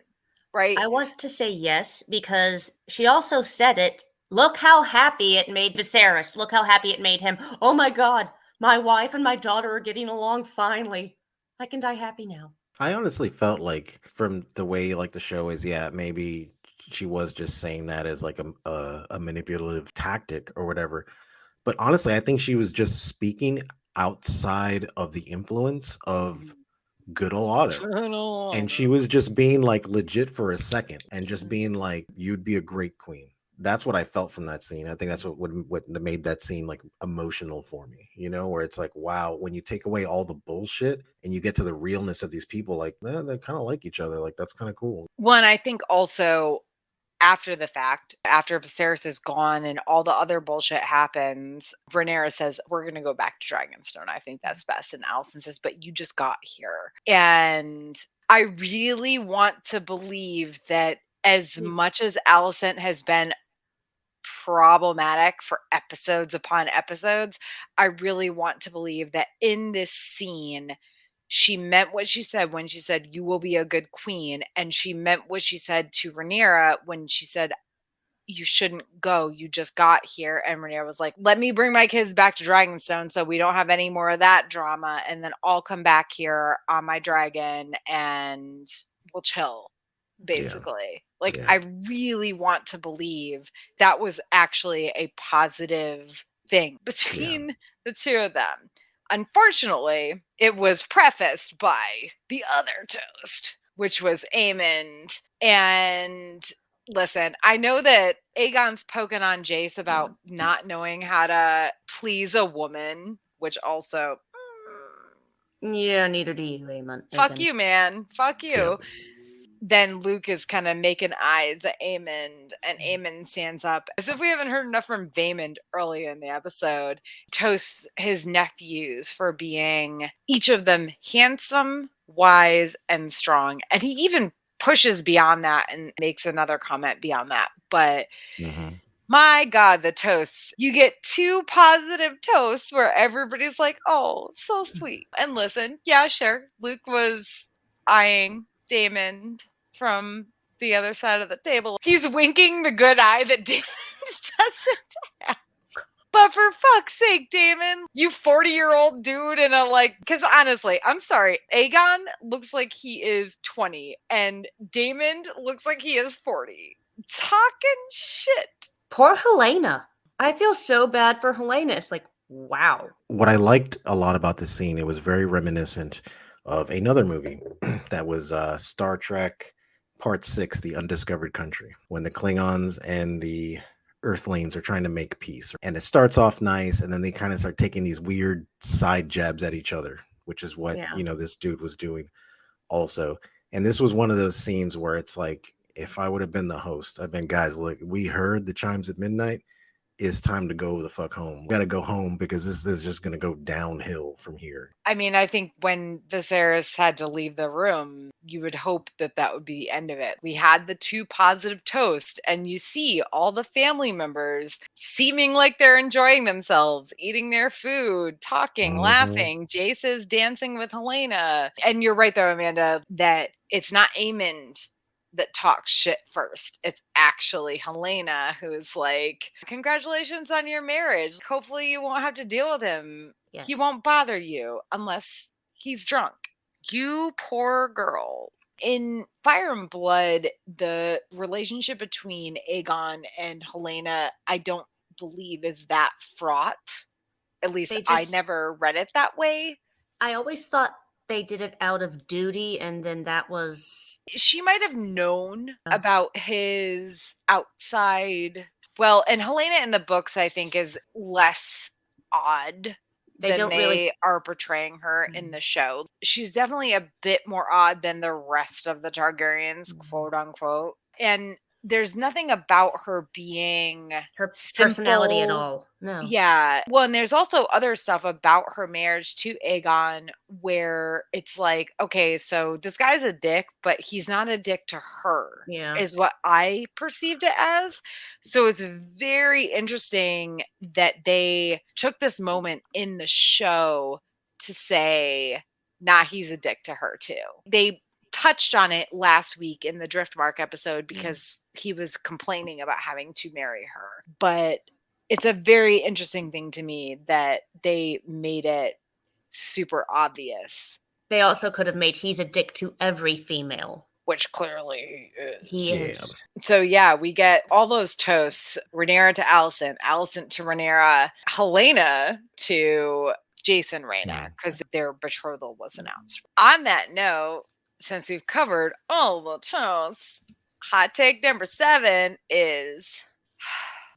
[SPEAKER 1] right?
[SPEAKER 3] I want to say yes because she also said it. Look how happy it made Viserys. Look how happy it made him. Oh my god, my wife and my daughter are getting along finally. I can die happy now.
[SPEAKER 2] I honestly felt like from the way like the show is, yeah, maybe she was just saying that as like a manipulative tactic or whatever. But honestly, I think she was just speaking outside of the influence of good old Otto. And she was just being like legit for a second and just being like, you'd be a great queen. That's what I felt from that scene. I think that's what made that scene like emotional for me, where it's like, wow, when you take away all the bullshit and you get to the realness of these people, like, they kind of like each other. Like, that's kind of cool.
[SPEAKER 1] One, I think also after the fact, after Viserys is gone and all the other bullshit happens, Rhaenyra says, we're going to go back to Dragonstone. I think that's best. And Alicent says, but you just got here. And I really want to believe that as much as Alicent has been problematic for episodes upon episodes, I really want to believe that in this scene, she meant what she said when she said, "You will be a good queen." And she meant what she said to Rhaenyra when she said, "You shouldn't go. You just got here." And Rhaenyra was like, "Let me bring my kids back to Dragonstone so we don't have any more of that drama. And then I'll come back here on my dragon and we'll chill." Basically. Like,
[SPEAKER 2] Yeah.
[SPEAKER 1] I really want to believe that was actually a positive thing between the two of them. Unfortunately, it was prefaced by the other toast, which was Aemond. And listen, I know that Aegon's poking on Jace about not knowing how to please a woman, which also,
[SPEAKER 3] Yeah, neither do you, Aemon.
[SPEAKER 1] fuck you, man. Fuck you.
[SPEAKER 2] Yeah.
[SPEAKER 1] Then Luke is kind of making eyes at Aemond, and Aemond stands up as if we haven't heard enough from Vaemond early in the episode. Toasts his nephews for being each of them handsome, wise, and strong. And he even pushes beyond that and makes another comment beyond that. But my God, the toasts. You get 2 positive toasts where everybody's like, "Oh, so sweet." And listen, yeah, sure. Luke was eyeing Damon from the other side of the table. He's winking the good eye that Damon doesn't have. But for fuck's sake, Damon, you 40-year-old dude in a because honestly, I'm sorry, Aegon looks like he is 20 and Damon looks like he is 40. Talking shit.
[SPEAKER 3] Poor Helena. I feel so bad for Helena. It's like, wow.
[SPEAKER 2] What I liked a lot about this scene, it was very reminiscent of another movie that was Star Trek Part 6, The Undiscovered Country, when the Klingons and the Earthlings are trying to make peace. And it starts off nice, and then they kind of start taking these weird side jabs at each other, which is what, this dude was doing also. And this was one of those scenes where it's like, if I would have been the host, I've been, guys, look, we heard the chimes at midnight. It's time to go the fuck home. We gotta go home because this is just gonna go downhill from here.
[SPEAKER 1] I mean, I think when Viserys had to leave the room, you would hope that that would be the end of it. We had the 2 positive toasts, and you see all the family members seeming like they're enjoying themselves, eating their food, talking, laughing. Jace is dancing with Helena. And you're right, though, Amanda, that it's not Aemond that talks shit first. It's actually Helena who's like, "Congratulations on your marriage. Hopefully you won't have to deal with him.
[SPEAKER 3] Yes.
[SPEAKER 1] He won't bother you unless he's drunk." You poor girl. In Fire and Blood, the relationship between Aegon and Helena, I don't believe is that fraught. At least I never read it that way.
[SPEAKER 3] I always thought they did it out of duty, and then that was...
[SPEAKER 1] She might have known about his outside... Well, and Helena in the books, I think, is less odd than they are portraying her in the show. She's definitely a bit more odd than the rest of the Targaryens, quote unquote. And there's nothing about her being
[SPEAKER 3] her
[SPEAKER 1] simple
[SPEAKER 3] personality at all. No.
[SPEAKER 1] Yeah. Well, and there's also other stuff about her marriage to Aegon where it's like, okay, so this guy's a dick, but he's not a dick to her.
[SPEAKER 3] Yeah.
[SPEAKER 1] Is what I perceived it as. So it's very interesting that they took this moment in the show to say, nah, he's a dick to her too. They touched on it last week in the Driftmark episode because he was complaining about having to marry her. But it's a very interesting thing to me that they made it super obvious.
[SPEAKER 3] They also could have made he's a dick to every female.
[SPEAKER 1] Which clearly
[SPEAKER 3] he is.
[SPEAKER 1] So yeah, we get all those toasts. Rhaenyra to Alicent, Alicent to Rhaenyra, Helena to Jason Reyna, because their betrothal was announced. On that note, since we've covered all the toasts, hot take number 7 is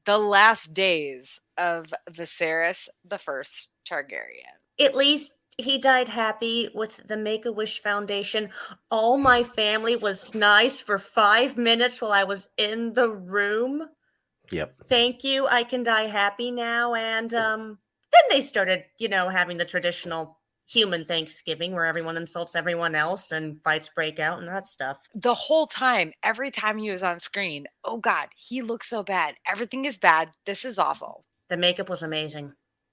[SPEAKER 1] the last days of Viserys the First Targaryen.
[SPEAKER 3] At least he died happy with the Make-A-Wish Foundation. All my family was nice for 5 minutes while I was in the room.
[SPEAKER 2] Yep.
[SPEAKER 3] Thank you. I can die happy now. And then they started, having the traditional human Thanksgiving where everyone insults everyone else and fights break out and that stuff.
[SPEAKER 1] The whole time, every time he was on screen, oh God, he looks so bad. Everything is bad. This is awful.
[SPEAKER 3] The makeup was amazing.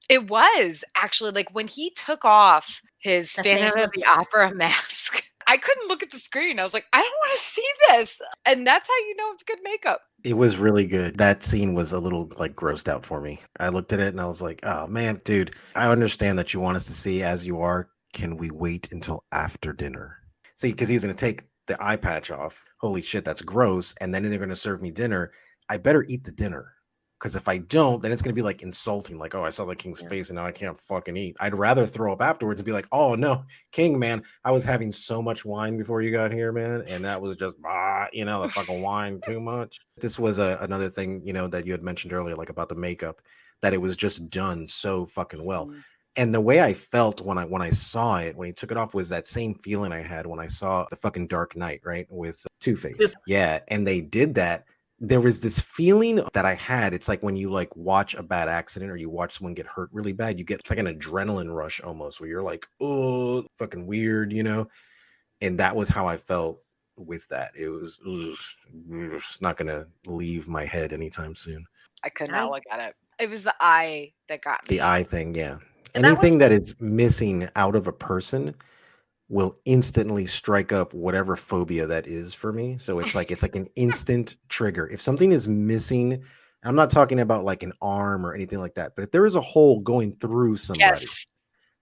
[SPEAKER 1] It was actually like when he took off his
[SPEAKER 3] The
[SPEAKER 1] Phantom
[SPEAKER 3] face
[SPEAKER 1] of the Opera mask. I couldn't look at the screen. I was like, I don't want to see this. And that's how you know it's good makeup.
[SPEAKER 2] It was really good. That scene was a little like grossed out for me. I looked at it and I was like, oh man, dude, I understand that you want us to see as you are. Can we wait until after dinner? See, because he's going to take the eye patch off. Holy shit, that's gross. And then they're going to serve me dinner. I better eat the dinner. Because if I don't, then it's going to be like insulting. Like, oh, I saw the king's face and now I can't fucking eat. I'd rather throw up afterwards and be like, oh, no, king, man, I was having so much wine before you got here, man. And that was just, the fucking wine too much. This was another thing, that you had mentioned earlier, like about the makeup, that it was just done so fucking well.
[SPEAKER 1] Mm.
[SPEAKER 2] And the way I felt when I saw it, when he took it off, was that same feeling I had when I saw the fucking Dark Knight, right? With Two-Face. Yeah. And they did that. There was this feeling that I had. It's like when you like watch a bad accident or you watch someone get hurt really bad, it's like an adrenaline rush almost where you're like, oh, fucking weird, And that was how I felt with that. It was it's not going to leave my head anytime soon.
[SPEAKER 1] I could not look at it. It was the eye that got me.
[SPEAKER 2] The eye thing, yeah.
[SPEAKER 3] And
[SPEAKER 2] Anything that is missing out of a person will instantly strike up whatever phobia that is for me. So it's like an instant trigger. If something is missing, I'm not talking about like an arm or anything like that, but if there is a hole going through somebody,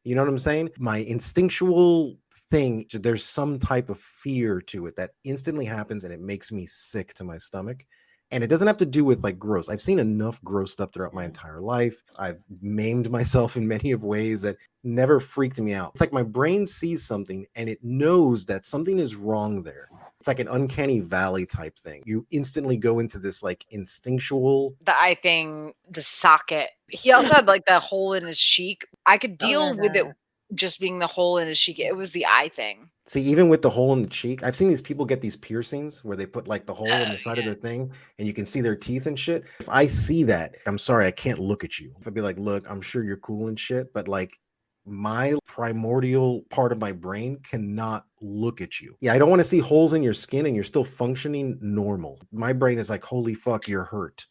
[SPEAKER 2] you know what I'm saying? My instinctual thing, there's some type of fear to it that instantly happens and it makes me sick to my stomach. And it doesn't have to do with like gross. I've seen enough gross stuff throughout my entire life. I've maimed myself in many of ways that never freaked me out. It's like my brain sees something and it knows that something is wrong there. It's like an uncanny valley type thing. You instantly go into this like instinctual.
[SPEAKER 1] The eye thing, the socket. He also had like the hole in his cheek. I could deal with it just being the hole in his cheek. It was the eye thing.
[SPEAKER 2] See, even with the hole in the cheek, I've seen these people get these piercings where they put like the hole in the side of their thing and you can see their teeth and shit. If I see that, I'm sorry, I can't look at you. If I'd be like, look, I'm sure you're cool and shit, but like my primordial part of my brain cannot look at you. Yeah, I don't want to see holes in your skin and you're still functioning normal. My brain is like, holy fuck, you're hurt.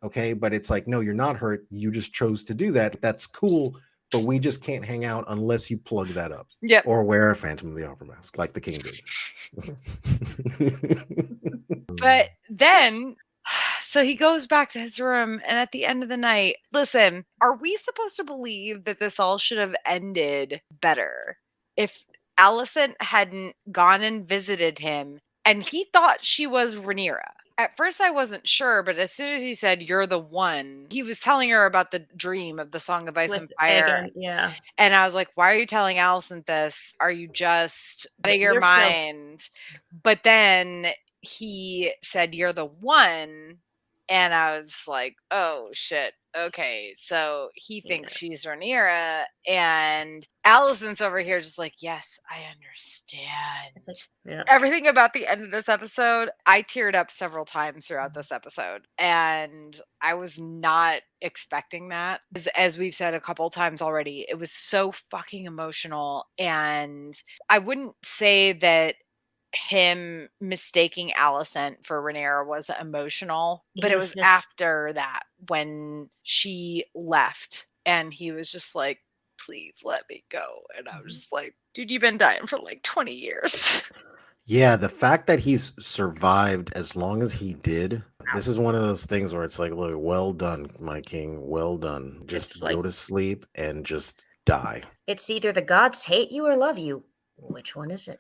[SPEAKER 2] Okay, but it's like, no, you're not hurt. You just chose to do that. That's cool. But we just can't hang out unless you plug that up.
[SPEAKER 1] Yeah.
[SPEAKER 2] Or wear a Phantom of the Opera mask, like the king did.
[SPEAKER 1] But then, so he goes back to his room, and at the end of the night, listen, are we supposed to believe that this all should have ended better if Alicent hadn't gone and visited him and he thought she was Rhaenyra? At first, I wasn't sure, but as soon as he said, "You're the one," he was telling her about the dream of the Song of Ice and Fire.
[SPEAKER 3] Yeah.
[SPEAKER 1] And I was like, why are you telling Alicent this? Are you just out of your mind? But then he said, "You're the one." And I was like, oh, shit. Okay, so he thinks she's Rhaenyra, and Alicent's over here just like, yes, I understand. Everything about the end of this episode, I teared up several times throughout this episode, and I was not expecting that. As we've said a couple times already, it was so fucking emotional, and I wouldn't say that him mistaking Alicent for Rhaenyra was emotional, but it was after that when she left and he was just like, please let me go. And I was just like, dude, you've been dying for like 20 years.
[SPEAKER 2] Yeah, the fact that he's survived as long as he did, this is one of those things where it's like, look, well done, my king, well done. Just go to sleep and just die.
[SPEAKER 3] It's either the gods hate you or love you. Which one is it?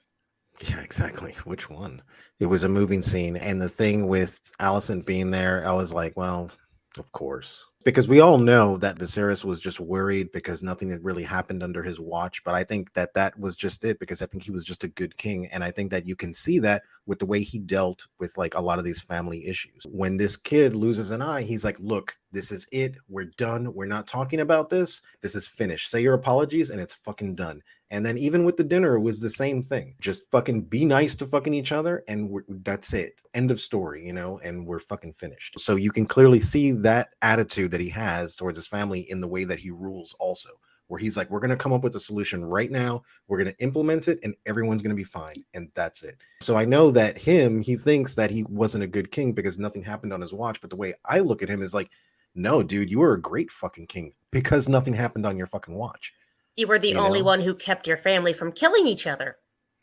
[SPEAKER 2] Yeah, exactly. Which one? It was a moving scene. And the thing with Alicent being there, I was like, well, of course. Because we all know that Viserys was just worried because nothing had really happened under his watch. But I think that that was just it, because I think he was just a good king. And I think that you can see that with the way he dealt with like a lot of these family issues. When this kid loses an eye, he's like, look, this is it. We're done. We're not talking about this. This is finished. Say your apologies and it's fucking done. And then even with the dinner, it was the same thing. Just fucking be nice to fucking each other. And that's it. End of story, and we're fucking finished. So you can clearly see that attitude that he has towards his family in the way that he rules also. where he's like, we're going to come up with a solution right now. We're going to implement it and everyone's going to be fine. And that's it. So I know that he thinks that he wasn't a good king because nothing happened on his watch. But the way I look at him is like, no, dude, you were a great fucking king because nothing happened on your fucking watch.
[SPEAKER 3] You were the only one who kept your family from killing each other.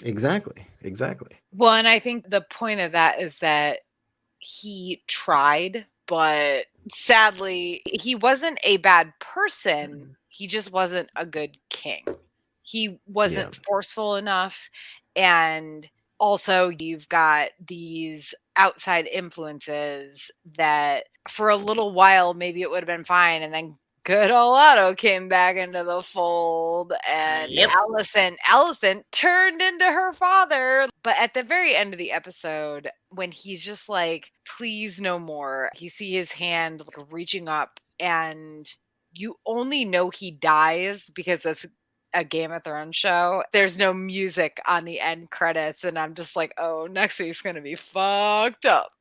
[SPEAKER 2] Exactly.
[SPEAKER 1] Well, and I think the point of that is that he tried, but sadly, he wasn't a bad person. He just wasn't a good king. He wasn't forceful enough. And also, you've got these outside influences that for a little while, maybe it would have been fine. And then good old Otto came back into the fold, and Allison turned into her father. But at the very end of the episode, when he's just like, please no more, you see his hand like reaching up, and you only know he dies because it's a Game of Thrones show. There's no music on the end credits, and I'm just like, oh, next week's gonna be fucked up.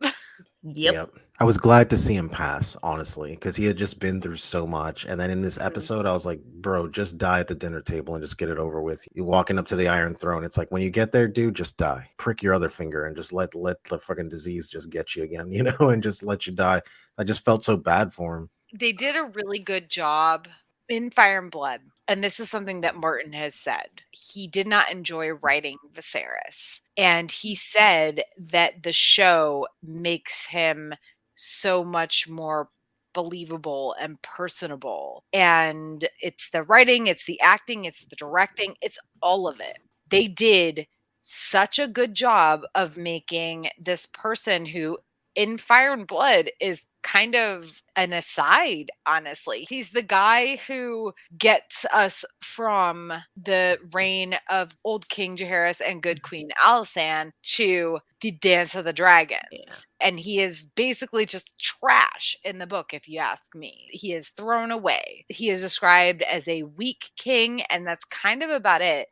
[SPEAKER 3] Yep.
[SPEAKER 2] I was glad to see him pass, honestly, because he had just been through so much. And then in this episode, I was like, bro, just die at the dinner table and just get it over with. You walking up to the Iron Throne. It's like, when you get there, dude, just die. Prick your other finger and just let the fucking disease just get you again, and just let you die. I just felt so bad for him.
[SPEAKER 1] They did a really good job in Fire and Blood. And this is something that Martin has said. He did not enjoy writing Viserys. And he said that the show makes him so much more believable and personable. And it's the writing, it's the acting, it's the directing, it's all of it. They did such a good job of making this person who in Fire and Blood is kind of an aside, honestly. He's the guy who gets us from the reign of old King Jaehaerys and good Queen Alysanne to the Dance of the Dragons. Yeah. And he is basically just trash in the book, if you ask me. He is thrown away. He is described as a weak king, and that's kind of about it.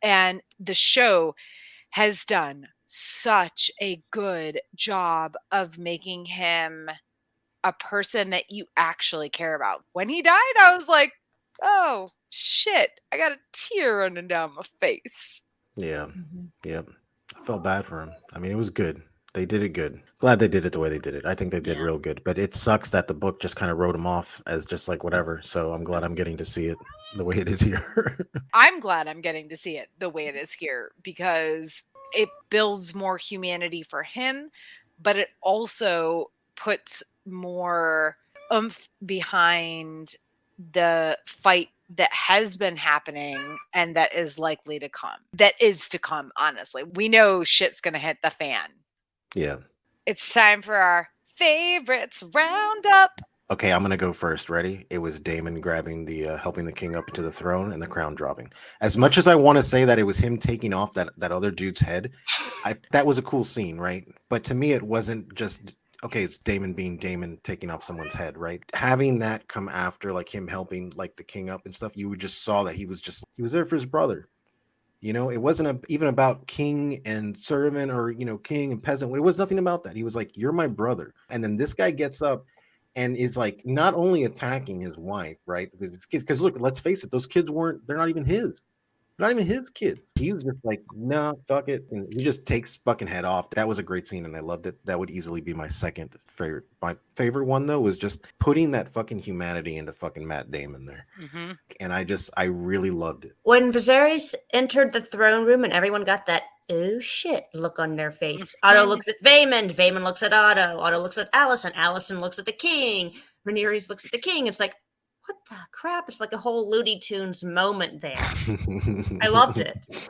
[SPEAKER 1] And the show has done such a good job of making him a person that you actually care about. When he died, I was like, oh, shit. I got a tear running down my face.
[SPEAKER 2] Yeah. Yep. I felt bad for him. I mean, it was good. They did it good. Glad they did it the way they did it. I think they did real good. But it sucks that the book just kind of wrote him off as just like whatever. So I'm glad I'm getting to see it the way it is here.
[SPEAKER 1] I'm glad I'm getting to see it the way it is here because it builds more humanity for him, but it also puts more oomph behind the fight that has been happening and that is likely to come. That is to come, honestly. We know shit's going to hit the fan.
[SPEAKER 2] Yeah.
[SPEAKER 1] It's time for our favorites roundup.
[SPEAKER 2] Okay, I'm going to go first. Ready? It was Daemon grabbing helping the king up to the throne and the crown dropping. As much as I want to say that it was him taking off that other dude's head, that was a cool scene, right? But to me, it wasn't just, okay, it's Daemon being Daemon taking off someone's head, right? Having that come after, like him helping like the king up and stuff, you just saw that he was there for his brother. It wasn't even about king and servant or, king and peasant. It was nothing about that. He was like, you're my brother. And then this guy gets up and is like not only attacking his wife, right? Because look, let's face it, those kids they're not even his. They're not even his kids. He was just like, nah, fuck it. And he just takes fucking head off. That was a great scene and I loved it. That would easily be my second favorite. My favorite one though was just putting that fucking humanity into fucking Matt Damon there. Mm-hmm. And I really loved it.
[SPEAKER 3] When Viserys entered the throne room and everyone got that oh shit look on their face. Otto looks at Vaemond. Vaemond looks at Otto. Otto looks at Alicent. Alicent looks at the king. Rhaenyra looks at the king. It's like, what the crap? It's like a whole Looney Tunes moment there. I loved it.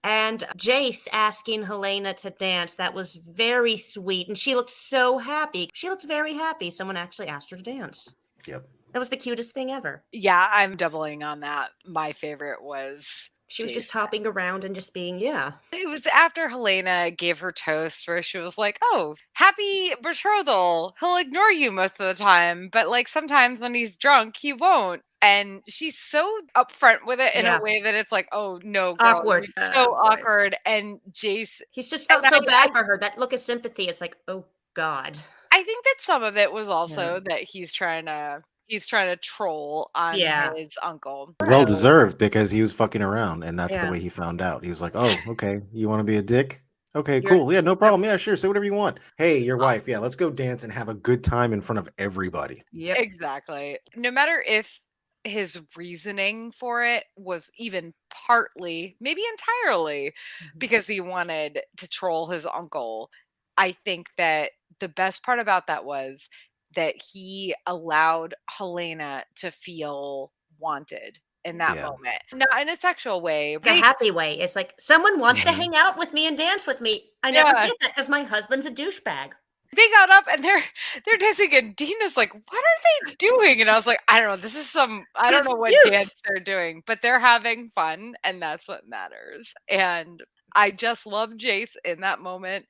[SPEAKER 3] And Jace asking Helena to dance, that was very sweet. And she looked so happy. She looked very happy. Someone actually asked her to dance.
[SPEAKER 2] Yep.
[SPEAKER 3] That was the cutest thing ever.
[SPEAKER 1] Yeah, I'm doubling on that. My favorite was
[SPEAKER 3] she was just hopping around and just being,
[SPEAKER 1] It was after Helena gave her toast where she was like, oh, happy betrothal. He'll ignore you most of the time, but like sometimes when he's drunk, he won't. And she's so upfront with it in a way that it's like, oh, no, girl.
[SPEAKER 3] Awkward.
[SPEAKER 1] So awkward. And Jace.
[SPEAKER 3] He's just felt so bad for her. That look of sympathy. It's like, oh, God.
[SPEAKER 1] I think that some of it was also that he's trying to he's trying to troll on his uncle.
[SPEAKER 2] Well deserved, because he was fucking around, and that's the
[SPEAKER 3] Yeah.
[SPEAKER 2] way he found out. He was like, "Oh, okay, you want to be a dick? Okay,
[SPEAKER 3] You're-
[SPEAKER 2] cool. Yeah, no problem. Yeah, sure. Say whatever you want. Hey, your wife. Yeah, let's go dance and have a good time in front of everybody."
[SPEAKER 3] Yep.
[SPEAKER 1] Exactly. No matter if his reasoning for it was even partly, maybe entirely, because he wanted to troll his uncle, I think that the best part about that was that he allowed Helena to feel wanted in that
[SPEAKER 2] Yeah.
[SPEAKER 1] moment. Not in a sexual way.
[SPEAKER 3] It's a happy way. It's like, someone wants to
[SPEAKER 2] Mhm.
[SPEAKER 3] hang out with me and dance with me. I never
[SPEAKER 1] Yeah.
[SPEAKER 3] get that because my husband's a douchebag.
[SPEAKER 1] They got up and they're dancing, and Dina's like, "What are they doing?" And I was like, "I don't know. This is I don't
[SPEAKER 3] It's
[SPEAKER 1] know what
[SPEAKER 3] cute.
[SPEAKER 1] dance they're doing, but they're having fun, and that's what matters." And I just love Jace in that moment,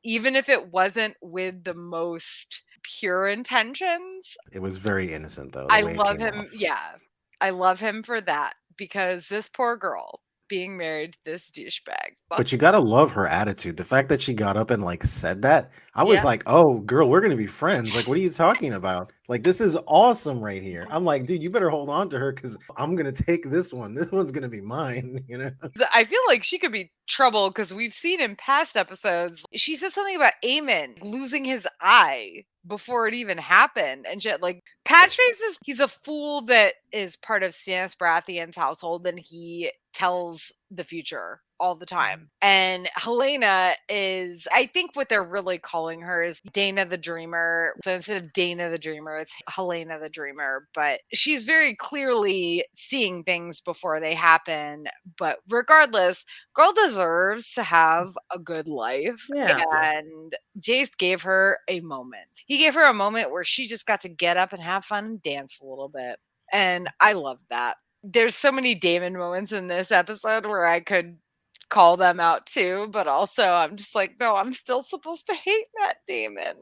[SPEAKER 1] even if it wasn't with the most pure intentions.
[SPEAKER 2] It was very innocent, though. The
[SPEAKER 1] I
[SPEAKER 2] way it
[SPEAKER 1] love
[SPEAKER 2] came
[SPEAKER 1] him.
[SPEAKER 2] off.
[SPEAKER 1] Yeah, I love him for that, because this poor girl being married to this douchebag.
[SPEAKER 2] But you gotta love her attitude. The fact that she got up and like said that, I was
[SPEAKER 1] Yeah.
[SPEAKER 2] like, "Oh, girl, we're gonna be friends." Like, what are you talking about? Like, this is awesome right here. I'm like, dude, you better hold on to her, because I'm gonna take this one. This one's gonna be mine. You know.
[SPEAKER 1] I feel like she could be trouble, because we've seen in past episodes, she said something about Eamon losing his eye before it even happened. And shit, like, Patchface he's a fool that is part of Stannis Baratheon's household, and he tells the future all the time. And Helena is, I think what they're really calling her is Dana the Dreamer. So instead of Dana the Dreamer, it's Helena the Dreamer. But she's very clearly seeing things before they happen. But regardless, girl deserves to have a good life.
[SPEAKER 3] Yeah.
[SPEAKER 1] And Jace gave her a moment. He gave her a moment where she just got to get up and have fun and dance a little bit. And I love that. There's so many Damon moments in this episode where I could call them out too, but also I'm just like, no, I'm still supposed to hate Matt Damon.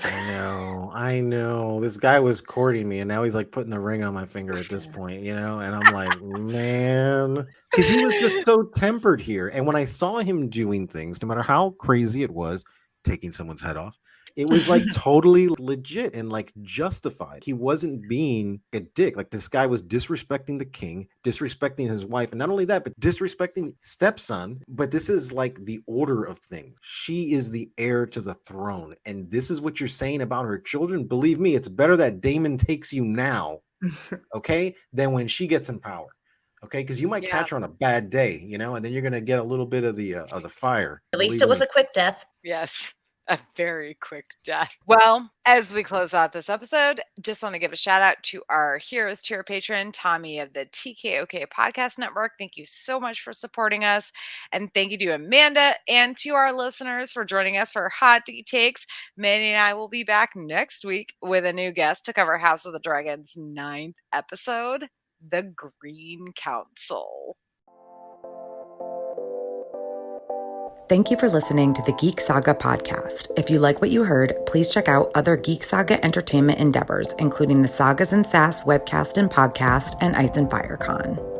[SPEAKER 2] I know. This guy was courting me, and now he's like putting the ring on my finger at this point, you know? And I'm like, man, because he was just so tempered here. And when I saw him doing things, no matter how crazy it was, taking someone's head off, it was like totally legit and like justified. He wasn't being a dick. Like, this guy was disrespecting the king, disrespecting his wife, and not only that, but disrespecting stepson. But this is like the order of things. She is the heir to the throne, and this is what you're saying about her children. Believe me, it's better that Damon takes you now, okay, than when she gets in power. Okay, because you might catch her on a bad day, you know, and then you're gonna get a little bit of the fire.
[SPEAKER 3] At least it was a quick death.
[SPEAKER 1] Yes. A very quick death. Well, as we close out this episode, just want to give a shout out to our Heroes Tier patron, Tommy of the TKOK Podcast Network. Thank you so much for supporting us. And thank you to Amanda and to our listeners for joining us for Hot D Takes. Manny and I will be back next week with a new guest to cover House of the Dragon's 9th episode, The Green Council.
[SPEAKER 4] Thank you for listening to the Geek Saga Podcast. If you like what you heard, please check out other Geek Saga entertainment endeavors, including the Sagas and Sass webcast and podcast and Ice and Fire Con.